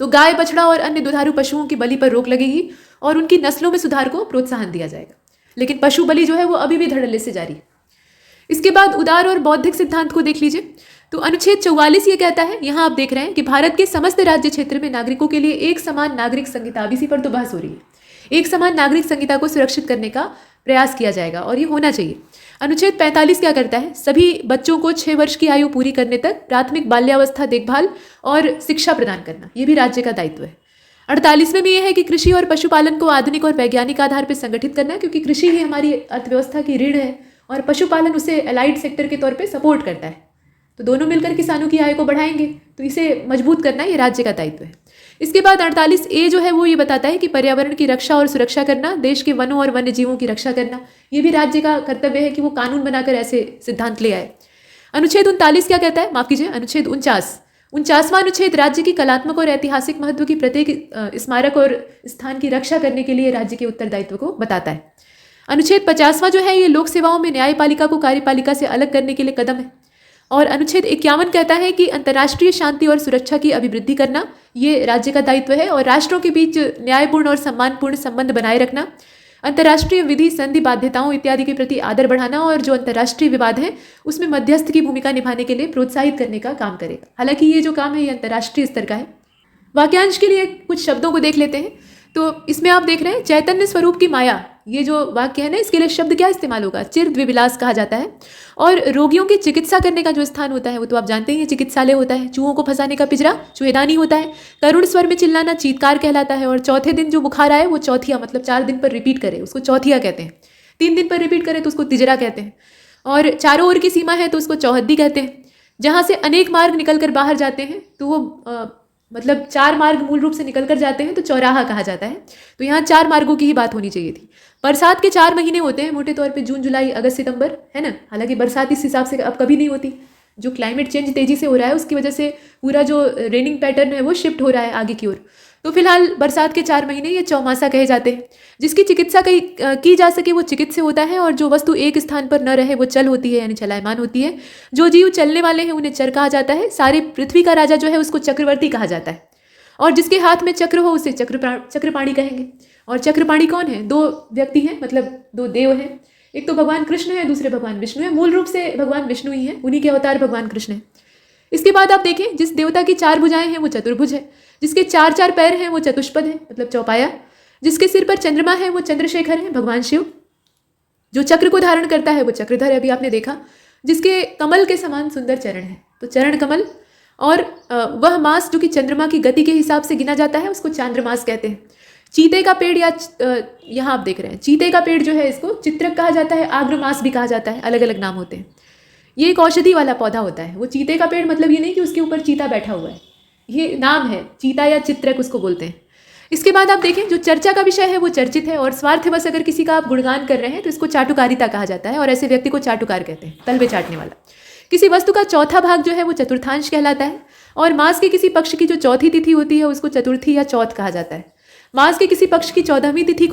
तो गाय, बछड़ा और अन्य दुधारू पशुओं की बलि पर रोक लगेगी और उनकी नस्लों में सुधार को प्रोत्साहन दिया जाएगा। लेकिन पशु बलि जो है वो अभी भी धड़ल्ले से जारी है। इसके बाद उदार और बौद्धिक सिद्धांत को देख लीजिए। तो अनुच्छेद 44 ये कहता है, यहाँ आप देख रहे हैं कि भारत के समस्त राज्य क्षेत्र में नागरिकों के लिए एक समान नागरिक संहिता, अब इसी पर तो बहस हो रही है, एक समान नागरिक संहिता को सुरक्षित करने का प्रयास किया जाएगा और ये होना चाहिए। अनुच्छेद 45 क्या करता है, सभी बच्चों को 6 वर्ष की आयु पूरी करने तक प्राथमिक बाल्यावस्था देखभाल और शिक्षा प्रदान करना, ये भी राज्य का दायित्व है। 48वें में यह है कि कृषि और पशुपालन को आधुनिक और वैज्ञानिक आधार पर संगठित करना है, क्योंकि कृषि ही हमारी अर्थव्यवस्था की रीढ़ है और पशुपालन उसे एलाइड सेक्टर के तौर पे सपोर्ट करता है। तो दोनों मिलकर किसानों की आय को बढ़ाएंगे, तो इसे मजबूत करना ये राज्य का दायित्व है। इसके बाद 48A जो है वो ये बताता है कि पर्यावरण की रक्षा और सुरक्षा करना, देश के वनों और वन्य जीवों की रक्षा करना, ये भी राज्य का कर्तव्य है कि वो कानून बनाकर ऐसे सिद्धांत ले आए। अनुच्छेद 39 क्या कहता है, माफ कीजिए, अनुच्छेद 49वां अनुच्छेद राज्य की कलात्मक और ऐतिहासिक महत्व की प्रत्येक स्मारक और स्थान की रक्षा करने के लिए राज्य के उत्तरदायित्व को बताता है। अनुच्छेद 50वां जो है ये लोक सेवाओं में न्यायपालिका को कार्यपालिका से अलग करने के लिए कदम है। और अनुच्छेद 51 कहता है कि अंतर्राष्ट्रीय शांति और सुरक्षा की अभिवृद्धि करना ये राज्य का दायित्व है और राष्ट्रों के बीच न्यायपूर्ण और सम्मानपूर्ण संबंध बनाए रखना, अंतर्राष्ट्रीय विधि, संधि, बाध्यताओं इत्यादि के प्रति आदर बढ़ाना और जो अंतर्राष्ट्रीय विवाद है उसमें मध्यस्थ की भूमिका निभाने के लिए प्रोत्साहित करने का काम करेगा। हालांकि ये जो काम है ये अंतर्राष्ट्रीय स्तर का है। वाक्यांश के लिए कुछ शब्दों को देख लेते हैं। तो इसमें आप देख रहे हैं चैतन्य स्वरूप की माया, ये जो वाक्य है ना, इसके लिए शब्द क्या इस्तेमाल होगा, चिर द्विविलास कहा जाता है। और रोगियों की चिकित्सा करने का जो स्थान होता है वो तो आप जानते ही हैं, चिकित्सालय होता है। चूहों को फंसाने का पिंजरा चूहेदानी होता है। करुण स्वर में चिल्लाना चीत्कार कहलाता है। और चौथे दिन जो बुखार आए वो चौथिया, मतलब 4 दिन पर रिपीट करे उसको चौथिया कहते हैं। 3 दिन पर रिपीट करे तो उसको तिजरा कहते हैं। और चारों ओर की सीमा है तो उसको चौहद्दी कहते हैं। जहाँ से अनेक मार्ग निकल कर बाहर जाते हैं तो वो मतलब 4 मार्ग मूल रूप से निकल कर जाते हैं तो चौराहा कहा जाता है। तो यहाँ 4 मार्गों की ही बात होनी चाहिए थी। बरसात के 4 महीने होते हैं मोटे तौर पे, जून, जुलाई, अगस्त, सितंबर, है ना। हालांकि बरसात इस हिसाब से अब कभी नहीं होती, जो क्लाइमेट चेंज तेजी से हो रहा है उसकी वजह से पूरा जो रेनिंग पैटर्न है वो शिफ्ट हो रहा है आगे की ओर। तो फिलहाल बरसात के 4 महीने ये चौमासा कहे जाते हैं। जिसकी चिकित्सा की जा सके वो चिकित्स्य होता है और जो वस्तु एक स्थान पर न रहे वो चल होती है, यानी चलायमान होती है। जो जीव चलने वाले हैं उन्हें चर कहा जाता है। सारे पृथ्वी का राजा जो है उसको चक्रवर्ती कहा जाता है। और जिसके हाथ में चक्र हो उसे चक्रपाणी कहेंगे। और चक्रपाणी कौन है, 2 व्यक्ति हैं, मतलब 2 देव हैं। एक तो भगवान कृष्ण है, दूसरे भगवान विष्णु है। मूल रूप से भगवान विष्णु ही है, उन्हीं के अवतार भगवान कृष्ण है। इसके बाद आप देखें, जिस देवता की 4 भुजाएं हैं वो चतुर्भुज है। जिसके 4 पैर हैं वो चतुष्पद है, मतलब चौपाया। जिसके सिर पर चंद्रमा है वो चंद्रशेखर है, भगवान शिव। जो चक्र को धारण करता है वो चक्रधर है, अभी आपने देखा। जिसके कमल के समान सुंदर चरण है तो चरण कमल। और वह मास जो कि चंद्रमा की गति के हिसाब से गिना जाता है उसको चांद्रमास कहते हैं। चीते का पेड़ या यहाँ आप देख रहे हैं, चीते का पेड़ जो है इसको चित्रक कहा जाता है, आग्रमास भी कहा जाता है, अलग अलग नाम होते हैं। ये एक औषधि वाला पौधा होता है। वो चीते का पेड़ मतलब ये नहीं कि उसके ऊपर चीता बैठा हुआ है, ये नाम है, चीता या चित्रक उसको बोलते हैं। इसके बाद आप देखें, जो चर्चा का विषय है वो चर्चित है। और स्वार्थवश अगर किसी का आप गुणगान कर रहे हैं तो इसको चाटुकारिता कहा जाता है और ऐसे व्यक्ति को चाटुकार कहते हैं, तलवे चाटने वाला। किसी वस्तु का चौथा भाग जो है वो चतुर्थांश कहलाता है। और मास के किसी पक्ष की जो चौथी तिथि होती है उसको चतुर्थी या चौथ कहा जाता है। मास के किसी पक्ष की 14वीं तिथि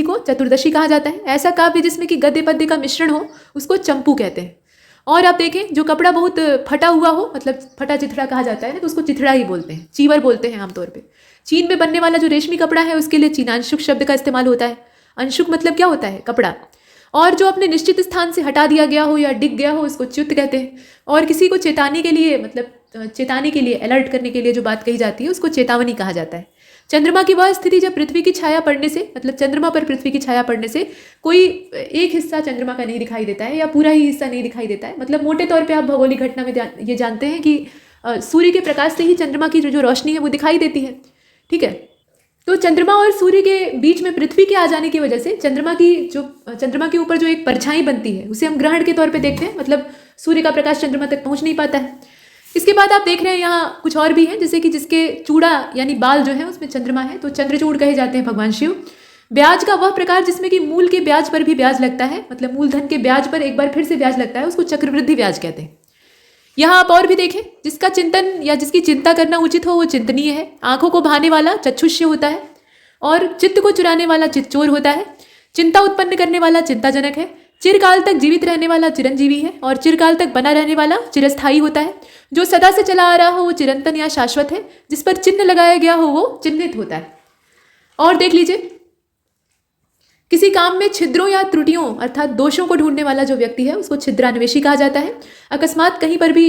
को चतुर्दशी कहा जाता है। ऐसा काव्य जिसमें कि गद्य पद्य का मिश्रण हो उसको चंपू कहते हैं। और आप देखें, जो कपड़ा बहुत फटा हुआ हो, मतलब फटा चिथड़ा कहा जाता है ना, तो उसको चिथड़ा ही बोलते हैं, चीवर बोलते हैं आमतौर पे। चीन में बनने वाला जो रेशमी कपड़ा है उसके लिए चीनांशुक शब्द का इस्तेमाल होता है। अंशुक मतलब क्या होता है, कपड़ा। और जो अपने निश्चित स्थान से हटा दिया गया हो या डिग गया हो उसको च्युत कहते हैं। और किसी को चेताने के लिए, मतलब चेताने के लिए, अलर्ट करने के लिए जो बात कही जाती है उसको चेतावनी कहा जाता है। चंद्रमा की वह स्थिति जब पृथ्वी की छाया पड़ने से, मतलब चंद्रमा पर पृथ्वी की छाया पड़ने से कोई एक हिस्सा चंद्रमा का नहीं दिखाई देता है या पूरा ही हिस्सा नहीं दिखाई देता है। मतलब मोटे तौर पे आप भौगोलिक घटना में ये जानते हैं कि सूर्य के प्रकाश से ही चंद्रमा की जो रोशनी है वो दिखाई देती है, ठीक है। तो चंद्रमा और सूर्य के बीच में पृथ्वी के आ जाने की वजह से चंद्रमा के ऊपर जो एक परछाई बनती है उसे हम ग्रहण के तौर पे देखते हैं, मतलब सूर्य का प्रकाश चंद्रमा तक पहुंच नहीं पाता है। इसके बाद आप देख रहे हैं यहाँ कुछ और भी हैं, जैसे कि जिसके चूड़ा यानी बाल जो है उसमें चंद्रमा है तो चंद्रचूड़ कहे जाते हैं भगवान शिव। ब्याज का वह प्रकार जिसमें कि मूल के ब्याज पर भी ब्याज लगता है, मतलब मूलधन के ब्याज पर एक बार फिर से ब्याज लगता है, उसको चक्रवृद्धि ब्याज कहते हैं। यहाँ आप और भी देखें, जिसका चिंतन या जिसकी चिंता करना उचित हो वो चिंतनीय है। आंखों को भाने वाला चक्षुष्य होता है और चित्त को चुराने वाला चित्तचोर होता है। चिंता उत्पन्न करने वाला चिंताजनक है। चिरकाल तक जीवित रहने वाला चिरंजीवी है और चिरकाल तक बना रहने वाला चिरस्थायी होता है। जो सदा से चला आ रहा हो वो चिरंतन या शाश्वत है। जिस पर चिन्ह लगाया गया हो वो चिन्हित होता है। और देख लीजिए, किसी काम में छिद्रों या त्रुटियों अर्थात दोषों को ढूंढने वाला जो व्यक्ति है उसको छिद्रान्वेषी कहा जाता है। अकस्मात कहीं पर भी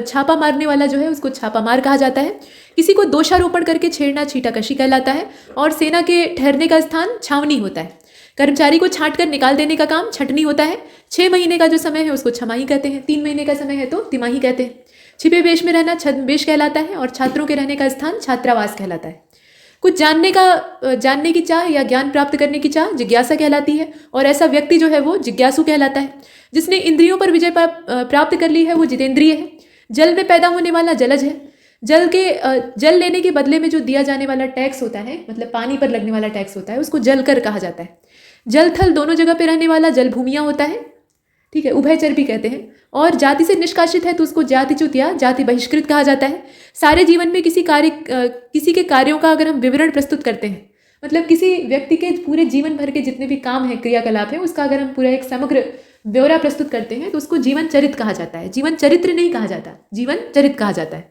छापा मारने वाला जो है उसको छापामार कहा जाता है। किसी को दोषारोपण करके छेड़ना छीटाकशी कहलाता है। और सेना के ठहरने का स्थान छावनी होता है। कर्मचारी को छांट कर निकाल देने का काम छटनी होता है। 6 महीने का जो समय है उसको छमाही कहते हैं। 3 महीने का समय है तो तिमाही कहते हैं। छिपे वेश में रहना छद्मवेश कहलाता है और छात्रों के रहने का स्थान छात्रावास कहलाता है। कुछ जानने की चाह या ज्ञान प्राप्त करने की चाह जिज्ञासा कहलाती है और ऐसा व्यक्ति जो है वो जिज्ञासु कहलाता है। जिसने इंद्रियों पर विजय प्राप्त कर ली है वो जितेंद्रिय है। जल में पैदा होने वाला जलज है। जल लेने के बदले में जो दिया जाने वाला टैक्स होता है, मतलब पानी पर लगने वाला टैक्स होता है, उसको जल कर कहा जाता है। जल थल दोनों जगह पे रहने वाला जल भूमिया होता है, ठीक है, उभयचर भी कहते हैं। और जाति से निष्कासित है तो उसको जातिच्युत या जाति बहिष्कृत कहा जाता है। सारे जीवन में किसी के कार्यों का अगर हम विवरण प्रस्तुत करते हैं, मतलब किसी व्यक्ति के पूरे जीवन भर के जितने भी काम हैं, क्रियाकलाप हैं, उसका अगर हम पूरा एक समग्र ब्यौरा प्रस्तुत करते हैं तो उसको जीवन चरित कहा जाता है। जीवन चरित्र नहीं कहा जाता, जीवन चरित कहा जाता है।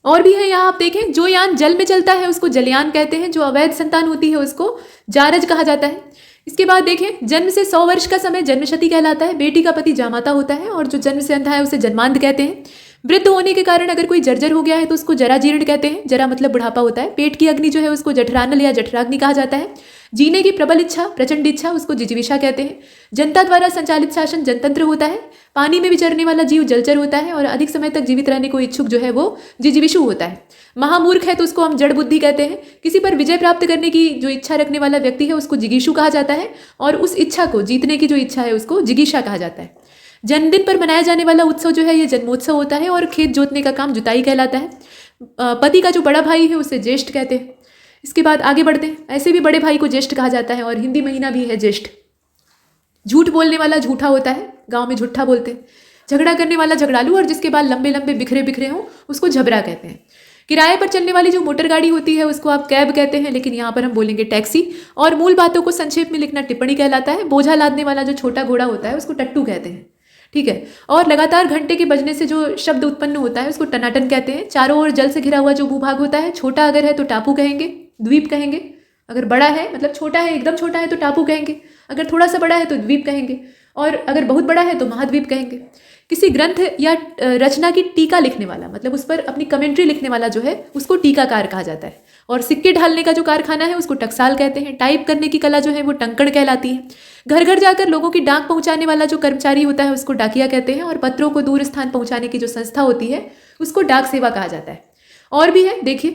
और भी है यहाँ आप देखें, जो यान जल में चलता है उसको जलयान कहते हैं। जो अवैध संतान होती है उसको जारज कहा जाता है। इसके बाद देखें, जन्म से 100 वर्ष का समय जन्मशती कहलाता है। बेटी का पति जामाता होता है और जो जन्म से अंधा है उसे जन्मांध कहते हैं। वृद्ध होने के कारण अगर कोई जर्जर हो गया है तो उसको जराजीर्ण कहते हैं। जरा मतलब बुढ़ापा होता है। पेट की अग्नि जो है उसको जठरानल या जठराग्नि कहा जाता है। जीने की प्रबल इच्छा, प्रचंड इच्छा, उसको जिजीविषा कहते हैं। जनता द्वारा संचालित शासन जनतंत्र होता है। पानी में विचरने वाला जीव जलचर होता है और अधिक समय तक जीवित रहने को इच्छुक जो है वो जिजीविषु होता है। महामूर्ख है तो उसको हम जड़ बुद्धि कहते हैं। किसी पर विजय प्राप्त करने की जो इच्छा रखने वाला व्यक्ति है उसको जिगीषु कहा जाता है और उस इच्छा को जीतने की जो इच्छा है उसको जिगीषा कहा जाता है। जन्मदिन पर मनाया जाने वाला उत्सव जो है ये जन्मोत्सव होता है और खेत जोतने का काम जुताई कहलाता है। पति का जो बड़ा भाई है उसे ज्येष्ठ कहते हैं। इसके बाद आगे बढ़ते हैं। ऐसे भी बड़े भाई को ज्येष्ठ कहा जाता है और हिंदी महीना भी है ज्येष्ठ। झूठ बोलने वाला झूठा होता है, गांव में झूठा बोलते हैं। झगड़ा करने वाला झगड़ालू और जिसके बाल लंबे लंबे बिखरे बिखरे हों उसको झबरा कहते हैं। किराए पर चलने वाली जो मोटर गाड़ी होती है उसको आप कैब कहते हैं, लेकिन यहाँ पर हम बोलेंगे टैक्सी। और मूल बातों को संक्षेप में लिखना टिप्पणी कहलाता है। बोझा लादने वाला जो छोटा घोड़ा होता है उसको टट्टू कहते हैं, ठीक है। और लगातार घंटे के बजने से जो शब्द उत्पन्न होता है उसको टनाटन कहते हैं। चारों ओर जल से घिरा हुआ जो भूभाग होता है, छोटा अगर है तो टापू कहेंगे, द्वीप कहेंगे। अगर बड़ा है, मतलब छोटा है, एकदम छोटा है तो टापू कहेंगे। अगर थोड़ा सा बड़ा है तो द्वीप कहेंगे और अगर बहुत बड़ा है तो महाद्वीप कहेंगे। किसी ग्रंथ या रचना की टीका लिखने वाला, मतलब उस पर अपनी कमेंट्री लिखने वाला जो है उसको टीकाकार कहा जाता है। और सिक्के ढालने का जो कारखाना है उसको टकसाल कहते हैं। टाइप करने की कला जो है वो टंकण कहलाती है। घर घर जाकर लोगों की डाक पहुंचाने वाला जो कर्मचारी होता है उसको डाकिया कहते हैं। और पत्रों को दूर स्थान पहुंचाने की जो संस्था होती है उसको डाक सेवा कहा जाता है। और भी है, देखिए,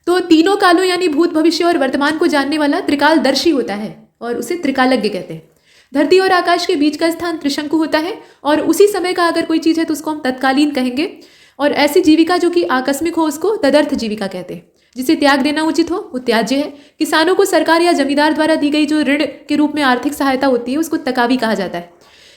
तो तीनों कालों यानी भूत, भविष्य और वर्तमान को जानने वाला त्रिकालदर्शी होता है और उसे त्रिकालज्ञ कहते हैं। धरती और आकाश के बीच का स्थान त्रिशंकु होता है और उसी समय का अगर कोई चीज़ है तो उसको हम तत्कालीन कहेंगे। और ऐसी जीविका जो कि आकस्मिक हो उसको तदर्थ जीविका कहते हैं। जिसे त्याग देना उचित हो वो त्याज्य है। किसानों को सरकार या जमींदार द्वारा दी गई जो ऋण के रूप में आर्थिक सहायता होती है उसको तकावी कहा जाता है।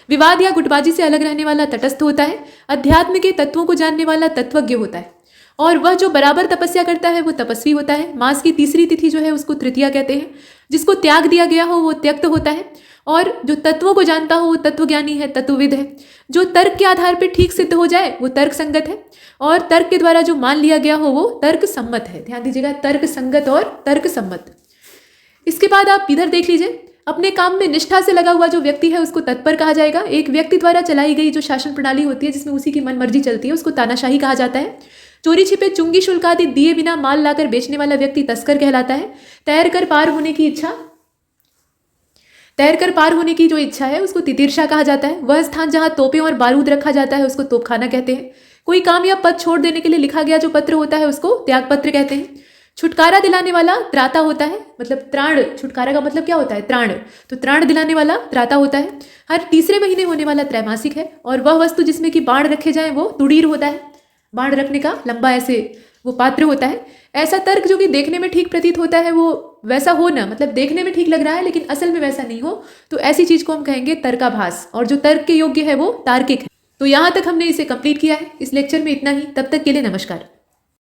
विवाद या गुटबाजी से अलग रहने वाला तटस्थ होता है। अध्यात्म के तत्वों को जानने वाला तत्वज्ञ होता है और वह जो बराबर तपस्या करता है वो तपस्वी होता है। मास की तीसरी तिथि जो है उसको तृतीया कहते हैं। जिसको त्याग दिया गया हो वो त्यक्त होता है और जो तत्वों को जानता हो वो तत्वज्ञानी है, तत्वविद है। जो तर्क के आधार पर ठीक सिद्ध हो जाए वो तर्क संगत है और तर्क के द्वारा जो मान लिया गया हो वो तर्क सम्मत है। ध्यान दीजिएगा, तर्क संगत और तर्क सम्मत। इसके बाद आप इधर देख लीजिए, अपने काम में निष्ठा से लगा हुआ जो व्यक्ति है उसको तत्पर कहा जाएगा। एक व्यक्ति द्वारा चलाई गई जो शासन प्रणाली होती है जिसमें उसी की मन मर्जी चलती है उसको तानाशाही कहा जाता है। चोरी छिपे चुंगी शुल्क आदि दिए बिना माल लाकर बेचने वाला व्यक्ति तस्कर कहलाता है। तैर कर पार होने की जो इच्छा है उसको तितीर्षा कहा जाता है। वह स्थान जहां तोपें और बारूद रखा जाता है उसको तोपखाना कहते हैं। कोई काम या पद छोड़ देने के लिए लिखा गया जो पत्र होता है उसको त्यागपत्र कहते हैं। छुटकारा दिलाने वाला त्राता होता है, मतलब त्राण, छुटकारा का मतलब क्या होता है? त्राण। तो त्राण दिलाने वाला त्राता होता है। हर तीसरे महीने होने वाला त्रैमासिक है। और वह वस्तु जिसमें कि बाण रखे जाएं वो तुड़ीर होता है। बाण रखने का लंबा ऐसे वो पात्र होता है। ऐसा तर्क जो कि देखने में ठीक प्रतीत होता है वो वैसा हो ना, मतलब देखने में ठीक लग रहा है लेकिन असल में वैसा नहीं हो, तो ऐसी चीज को हम कहेंगे तर्काभास। और जो तर्क के योग्य है वो तार्किक है। तो यहाँ तक हमने इसे कंप्लीट किया है। इस लेक्चर में इतना ही। तब तक के लिए नमस्कार।